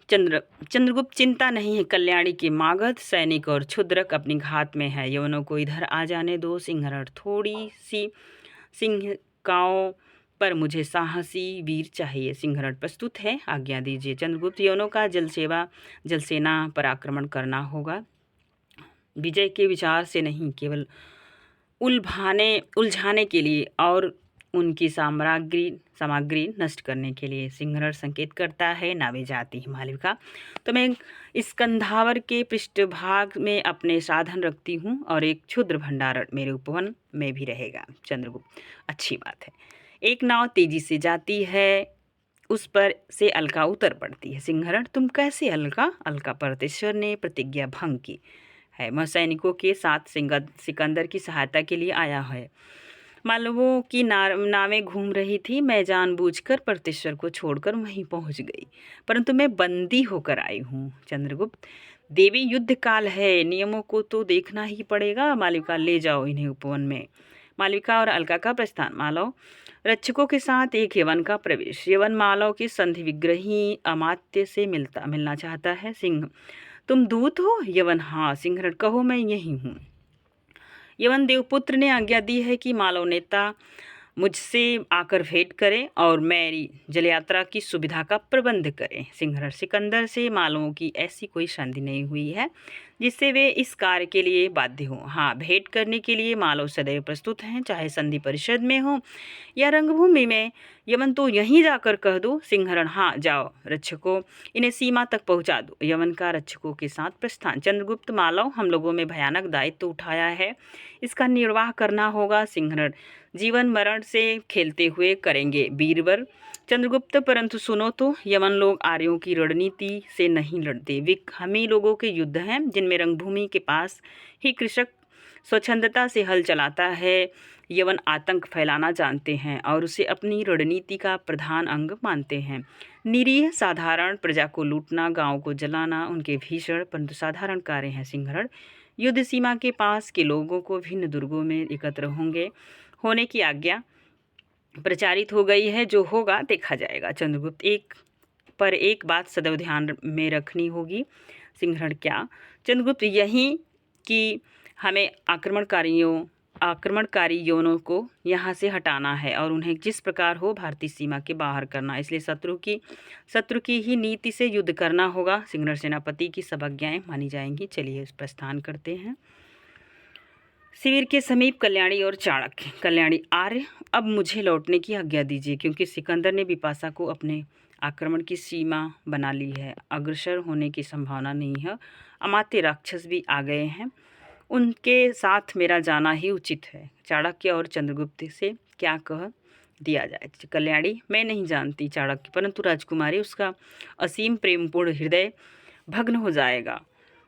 चंद्रगुप्त, चिंता नहीं है, कल्याणी के मागध सैनिक और क्षुद्रक अपनी घात में है, यवनों को इधर आ जाने दो। सिंहरण, थोड़ी सी सिंहकाओं पर मुझे साहसी वीर चाहिए। सिंहरण, प्रस्तुत है, आज्ञा दीजिए। चंद्रगुप्त, यवनों का जलसेना पर आक्रमण करना होगा, विजय के विचार से नहीं, केवल उलझाने के लिए और उनकी सामग्री नष्ट करने के लिए। सिंहरण संकेत करता है, नावें जाती है। मालविका, तो मैं स्कंधावर के पृष्ठभाग में अपने साधन रखती हूँ और एक क्षुद्र भंडारण मेरे उपवन में भी रहेगा। चंद्रगुप्त, अच्छी बात है। एक नाव तेजी से जाती है, उस पर से अलका उतर पड़ती है। सिंहरण, तुम कैसे। अलका, पर्वतेश्वर ने प्रतिज्ञा भंग की है, वह सैनिकों के साथ सिकंदर की सहायता के लिए आया है। मालवों की नावें घूम रही थी, मैं जानबूझकर पर्वतेश्वर को छोड़कर वहीं पहुंच गई, परंतु मैं बंदी होकर आई हूँ। चंद्रगुप्त, देवी युद्ध काल है, नियमों को तो देखना ही पड़ेगा। मालविका, ले जाओ इन्हें उपवन में। मालविका और अलका का प्रस्थान। मालव रक्षकों के साथ एक यवन का प्रवेश। यवन मालव के संधि विग्रही अमात्य से मिलना चाहता है। सिंह, तुम दूत हो। यवन, हाँ। सिंहरण, कहो, मैं यही हूँ। यवन, देवपुत्र ने आज्ञा दी है कि मालव नेता मुझसे आकर भेंट करें और मेरी जलयात्रा की सुविधा का प्रबंध करें। सिंहरण, सिकंदर से मालवों की ऐसी कोई संधि नहीं हुई है जिससे वे इस कार्य के लिए बाध्य हों। हाँ, भेंट करने के लिए मालव सदैव प्रस्तुत हैं, चाहे संधि परिषद में हो या रंगभूमि में। यवन, तो यहीं जाकर कह दो। सिंहरण, हाँ, जाओ, रक्षकों इन्हें सीमा तक पहुंचा दो। यवन का रक्षकों के साथ प्रस्थान। चंद्रगुप्त, मालव हम लोगों में भयानक दायित्व उठाया है, इसका निर्वाह करना होगा। सिंहरण, जीवन मरण से खेलते हुए करेंगे वीरवर। चंद्रगुप्त, परंतु सुनो तो, यवन लोग आर्यों की रणनीति से नहीं लड़ते, वे हम ही लोगों के युद्ध हैं जिनमें रंगभूमि के पास ही कृषक स्वच्छंदता से हल चलाता है। यवन आतंक फैलाना जानते हैं और उसे अपनी रणनीति का प्रधान अंग मानते हैं। निरीह साधारण प्रजा को लूटना, गांव को जलाना उनके भीषण परंतु साधारण कार्य हैं। सिंहरण, युद्ध सीमा के पास के लोगों को भिन्न दुर्गों में एकत्र होने की आज्ञा प्रचारित हो गई है, जो होगा देखा जाएगा। चंद्रगुप्त, एक बात सदैव ध्यान में रखनी होगी। सिंहरण, क्या। चंद्रगुप्त, यही कि हमें आक्रमणकारी यवनों को यहाँ से हटाना है और उन्हें जिस प्रकार हो भारतीय सीमा के बाहर करना, इसलिए शत्रु की ही नीति से युद्ध करना होगा। सिंहरण, सेनापति की सब आज्ञाएं मानी जाएंगी। चलिए, प्रस्थान करते हैं। शिविर के समीप कल्याणी और चाणक्य। कल्याणी, आर्य, अब मुझे लौटने की आज्ञा दीजिए, क्योंकि सिकंदर ने बिपाशा को अपने आक्रमण की सीमा बना ली है। अग्रसर होने की संभावना नहीं है। अमात्य राक्षस भी आ गए हैं, उनके साथ मेरा जाना ही उचित है। चाणक्य और चंद्रगुप्त से क्या कह दिया जाए? कल्याणी, मैं नहीं जानती चाणक्य, परंतु राजकुमारी, उसका असीम प्रेमपूर्ण हृदय भग्न हो जाएगा।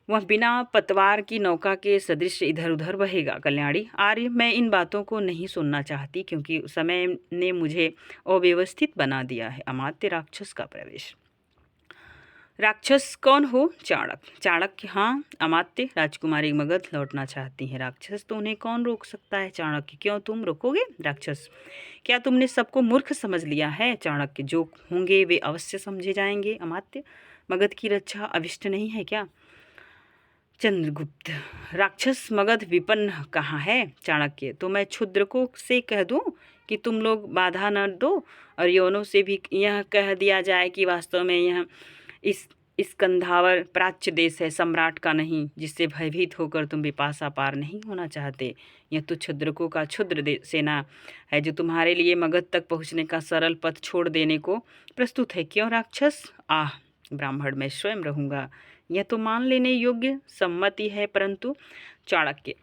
वह बिना पतवार की नौका के सदृश इधर उधर बहेगा। कल्याणी, आर्य, मैं इन बातों को नहीं सुनना चाहती, क्योंकि समय ने मुझे अव्यवस्थित बना दिया है। अमात्य राक्षस का प्रवेश। राक्षस कौन हो? चाणक्य। चाणक्य, हाँ अमात्य, राजकुमारी मगध लौटना चाहती हैं। राक्षस, तो उन्हें कौन रोक सकता है? चाणक्य, क्यों तुम रोकोगे? राक्षस, क्या तुमने सबको मूर्ख समझ लिया है? चाणक्य, जो होंगे वे अवश्य समझे जाएंगे। अमात्य, मगध की रक्षा अभिष्ट नहीं है क्या? चंद्रगुप्त, राक्षस मगध विपन्न कहाँ है? चाणक्य, तो मैं क्षुद्रकों से कह दूं कि तुम लोग बाधा न दो, और यवनों से भी यह कह दिया जाए कि वास्तव में यह इस कंधावर प्राच्य देश है, सम्राट का नहीं, जिससे भयभीत होकर तुम बिपाशा पार नहीं होना चाहते। यह तो क्षुद्रकों का क्षुद्र सेना है, जो तुम्हारे लिए मगध तक पहुँचने का सरल पथ छोड़ देने को प्रस्तुत है। क्यों राक्षस? आह ब्राह्मण, मैं स्वयं रहूँगा। यह तो मान लेने योग्य सम्मति है, परंतु चाणक्य,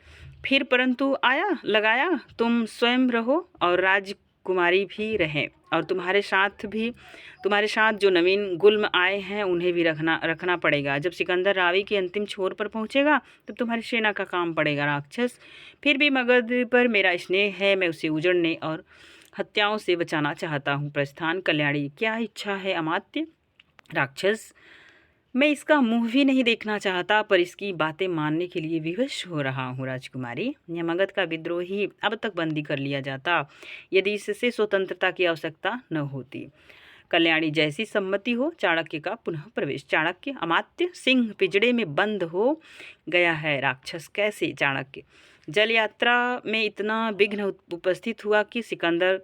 फिर परंतु आया लगाया, तुम स्वयं रहो और राजकुमारी भी रहे, और तुम्हारे साथ जो नवीन गुल्म आए हैं उन्हें भी रखना पड़ेगा। जब सिकंदर रावी के अंतिम छोर पर पहुंचेगा तब तुम्हारी सेना का काम पड़ेगा। राक्षस, फिर भी मगध पर मेरा स्नेह है, मैं उसे उजड़ने और हत्याओं से बचाना चाहता हूँ। प्रस्थान। कल्याणी, क्या इच्छा है अमात्य? राक्षस, मैं इसका मुंह भी नहीं देखना चाहता, पर इसकी बातें मानने के लिए विवश हो रहा हूँ। राजकुमारी, यह मगध का विद्रोही अब तक बंदी कर लिया जाता, यदि इससे स्वतंत्रता की आवश्यकता न होती। कल्याणी, जैसी सम्मति हो। चाणक्य का पुनः प्रवेश। चाणक्य, अमात्य, सिंह पिंजड़े में बंद हो गया है। राक्षस, कैसे? चाणक्य, जल यात्रा में इतना विघ्न उपस्थित हुआ कि सिकंदर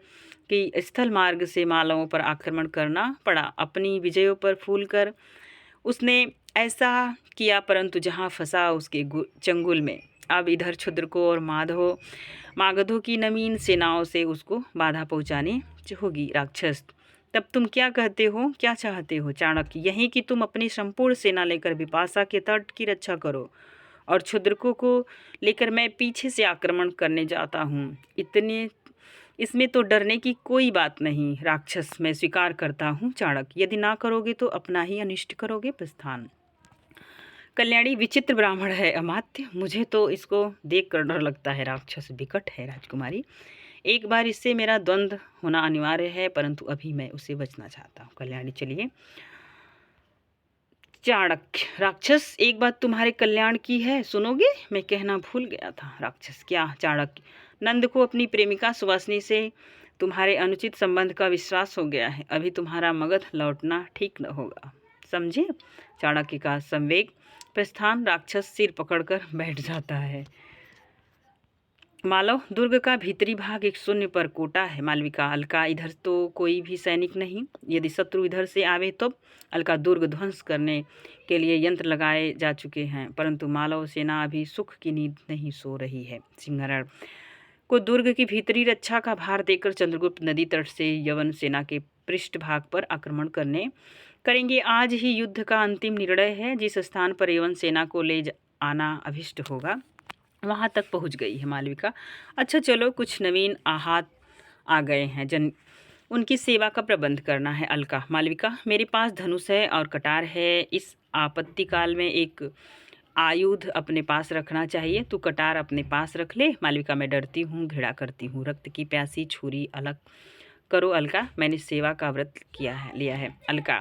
की स्थल मार्ग से मालवों पर आक्रमण करना पड़ा। अपनी विजयों पर फूल कर उसने ऐसा किया, परंतु जहाँ फंसा उसके चंगुल में। अब इधर क्षुद्रकों और मागधों की नवीन सेनाओं से उसको बाधा पहुँचानी होगी। राक्षस, तब तुम क्या कहते हो, क्या चाहते हो? चाणक्य, यही कि तुम अपनी संपूर्ण सेना लेकर बिपाशा के तट की रक्षा करो, और क्षुद्रकों को लेकर मैं पीछे से आक्रमण करने जाता हूँ। इसमें तो डरने की कोई बात नहीं। राक्षस, मैं स्वीकार करता हूँ। चाणक्य, यदि ना करोगे तो अपना ही अनिष्ट करोगे। प्रस्थान। कल्याणी, विचित्र ब्राह्मण है अमात्य, मुझे तो इसको देख कर डर लगता है। राक्षस, विकट है। राजकुमारी, एक बार इससे मेरा द्वंद्व होना अनिवार्य है, परंतु अभी मैं उसे बचना चाहता हूँ। कल्याणी, चलिए। चाणक्य, राक्षस, एक बात तुम्हारे कल्याण की है, सुनोगे? मैं कहना भूल गया था। राक्षस, क्या? चाणक्य, नंद को अपनी प्रेमिका सुवासिनी से तुम्हारे अनुचित संबंध का विश्वास हो गया है। अभी तुम्हारा मगध लौटना ठीक न होगा, समझे? चाणक्य का संवेग। प्रस्थान। राक्षस सिर पकड़कर बैठ जाता है। मालव दुर्ग का भीतरी भाग एक शून्य पर कोटा है। मालविका, अलका, इधर तो कोई भी सैनिक नहीं, यदि शत्रु इधर से आवे तो? अलका, दुर्ग ध्वंस करने के लिए यंत्र लगाए जा चुके हैं, परंतु मालव सेना अभी सुख की नींद नहीं सो रही है। सिंहरण को दुर्ग की भीतरी रक्षा का भार देकर चंद्रगुप्त नदी तट से यवन सेना के पृष्ठभाग पर आक्रमण करेंगे। आज ही युद्ध का अंतिम निर्णय है। जिस स्थान पर यवन सेना को ले आना अभिष्ट होगा वहाँ तक पहुँच गई है। मालविका, अच्छा चलो, कुछ नवीन आहत आ गए हैं, उनकी सेवा का प्रबंध करना है। अलका। मालविका, मेरे पास धनुष है और कटार है, इस आपत्ति काल में एक आयुध अपने पास रखना चाहिए। तू कटार अपने पास रख ले। मालविका, मैं डरती हूँ, घृणा करती हूँ। रक्त की प्यासी छुरी अलग करो। अलका, मैंने सेवा का व्रत लिया है। अलका,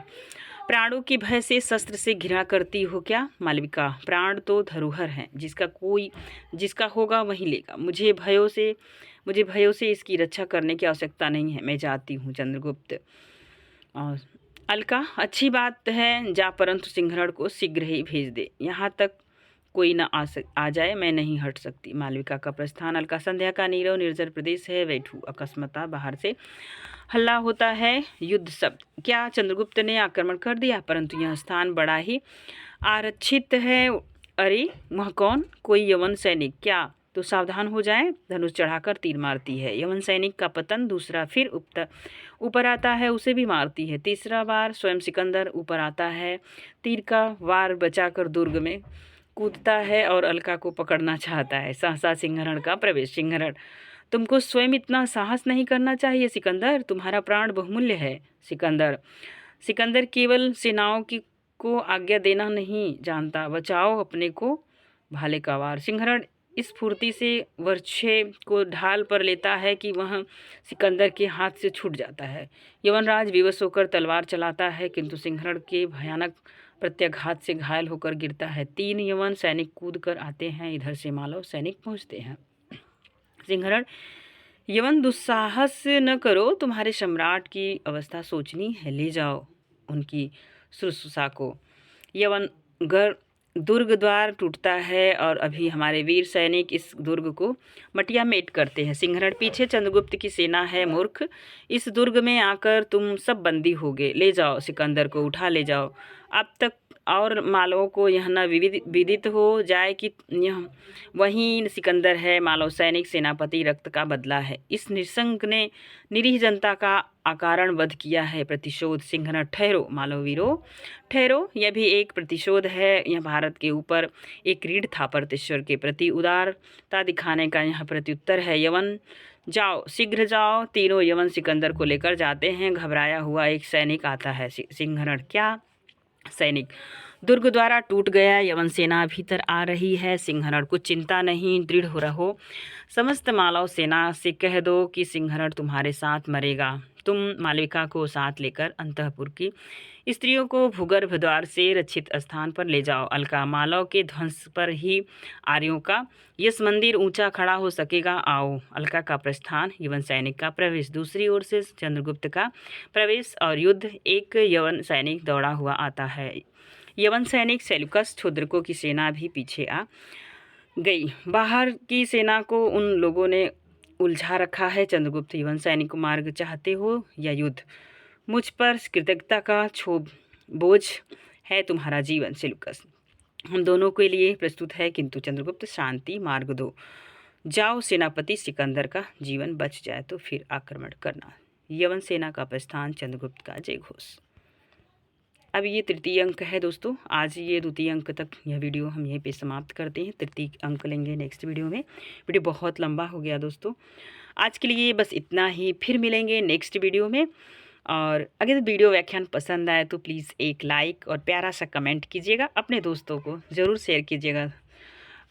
प्राणों के भय से शस्त्र से घृणा करती हो क्या? मालविका, प्राण तो धरोहर हैं, जिसका होगा वही लेगा। मुझे भयों से इसकी रक्षा करने की आवश्यकता नहीं है, मैं जाती हूँ। चंद्रगुप्त। अलका, अच्छी बात है, जा, परंतु सिंहरण को शीघ्र ही भेज दे, यहाँ तक कोई न आ जाए, मैं नहीं हट सकती। मालविका का प्रस्थान। अलका, संध्या का नीरव निर्जन प्रदेश है, बैठू। अकस्मात बाहर से हल्ला होता है, युद्ध शब्द। क्या चंद्रगुप्त ने आक्रमण कर दिया? परंतु यह स्थान बड़ा ही आरक्षित है। अरे वह कौन? कोई यवन सैनिक क्या? तो सावधान हो जाएं। धनुष चढ़ाकर तीर मारती है। यवन सैनिक का पतन दूसरा फिर ऊपर आता है, उसे भी मारती है। तीसरा बार स्वयं सिकंदर ऊपर आता है, तीर का वार बचाकर दुर्ग में कूदता है और अलका को पकड़ना चाहता है। सहसा सिंहरण का प्रवेश। सिंहरण, तुमको स्वयं इतना साहस नहीं करना चाहिए सिकंदर, तुम्हारा प्राण बहुमूल्य है। सिकंदर, सिकंदर केवल सेनाओं की को आज्ञा देना नहीं जानता, बचाओ अपने को भाले का वार। सिंहरण इस फुर्ती से वर्छे को ढाल पर लेता है कि वह सिकंदर के हाथ से छूट जाता है। यवनराज विवश होकर तलवार चलाता है, किंतु सिंहरण के भयानक प्रत्याघात से घायल होकर गिरता है। 3 यवन सैनिक कूद कर आते हैं। इधर से मालव सैनिक पहुंचते हैं। सिंहरण, यवन दुस्साहस न करो, तुम्हारे सम्राट की अवस्था सोचनी है, ले जाओ उनकी शुश्रूषा को। यवन दुर्ग द्वार टूटता है और अभी हमारे वीर सैनिक इस दुर्ग को मटिया मेट करते हैं। सिंहरण, पीछे चंद्रगुप्त की सेना है मूर्ख, इस दुर्ग में आकर तुम सब बंदी होगे, ले जाओ सिकंदर को, उठा ले जाओ। अब तक और मालवों को यह न विदित हो जाए कि यह वही सिकंदर है। मालव सैनिक सेनापति रक्त का बदला है, इस निसंग ने निरीह जनता का अकारण वध किया है। प्रतिशोध। सिंहरण, ठहरो मालव वीरो, ठहरो, यह भी एक प्रतिशोध है। यह भारत के ऊपर एक रीढ़ था, परतेश्वर के प्रति उदारता दिखाने का यह प्रत्युत्तर है। यवन, जाओ, शीघ्र जाओ। तीनों यवन सिकंदर को लेकर जाते हैं। घबराया हुआ एक सैनिक आता है। सिंहरण, क्या सैनिक? दुर्ग द्वारा टूट गया, यवन सेना भीतर आ रही है। सिंहरण, कुछ चिंता नहीं, दृढ़ हो रहो। समस्त मालव सेना से कह दो कि सिंहरण तुम्हारे साथ मरेगा। तुम मालविका को साथ लेकर अंतःपुर की स्त्रियों को भूगर्भ द्वार से रक्षित स्थान पर ले जाओ। अलका, मालव के ध्वंस पर ही आर्यों का यश मंदिर ऊंचा खड़ा हो सकेगा। आओ। अलका का प्रस्थान, यवन सैनिक का प्रवेश। दूसरी ओर से चंद्रगुप्त का प्रवेश और युद्ध। एक यवन सैनिक दौड़ा हुआ आता है। यवन सैनिक सेल्यूकस क्षुद्रकों की सेना भी पीछे आ गई। बाहर की सेना को उन लोगों ने उलझा रखा है। चंद्रगुप्त, यवन सैनिक को मार्ग चाहते हो या युद्ध? मुझ पर कृतज्ञता का बोझ है तुम्हारा जीवन। सेल्यूकस, हम दोनों के लिए प्रस्तुत है, किंतु चंद्रगुप्त शांति मार्ग दो। जाओ, सेनापति सिकंदर का जीवन बच जाए तो फिर आक्रमण करना। यवन सेना का प्रस्थान, चंद्रगुप्त का जय घोष। अब ये तृतीय अंक है दोस्तों। आज ये द्वितीय अंक तक यह वीडियो हम यहीं पे समाप्त करते हैं। तृतीय अंक लेंगे नेक्स्ट वीडियो में। वीडियो बहुत लंबा हो गया दोस्तों। आज के लिए बस इतना ही, फिर मिलेंगे नेक्स्ट वीडियो में। और अगर वीडियो व्याख्यान पसंद आए तो प्लीज़ एक लाइक और प्यारा सा कमेंट कीजिएगा, अपने दोस्तों को ज़रूर शेयर कीजिएगा।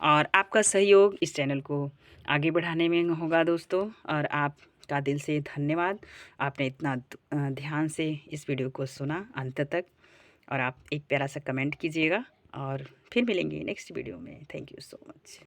और आपका सहयोग इस चैनल को आगे बढ़ाने में होगा दोस्तों। और आपका दिल से धन्यवाद, आपने इतना ध्यान से इस वीडियो को सुना अंत तक। और आप एक प्यारा सा कमेंट कीजिएगा और फिर मिलेंगे नेक्स्ट वीडियो में। Thank you so much.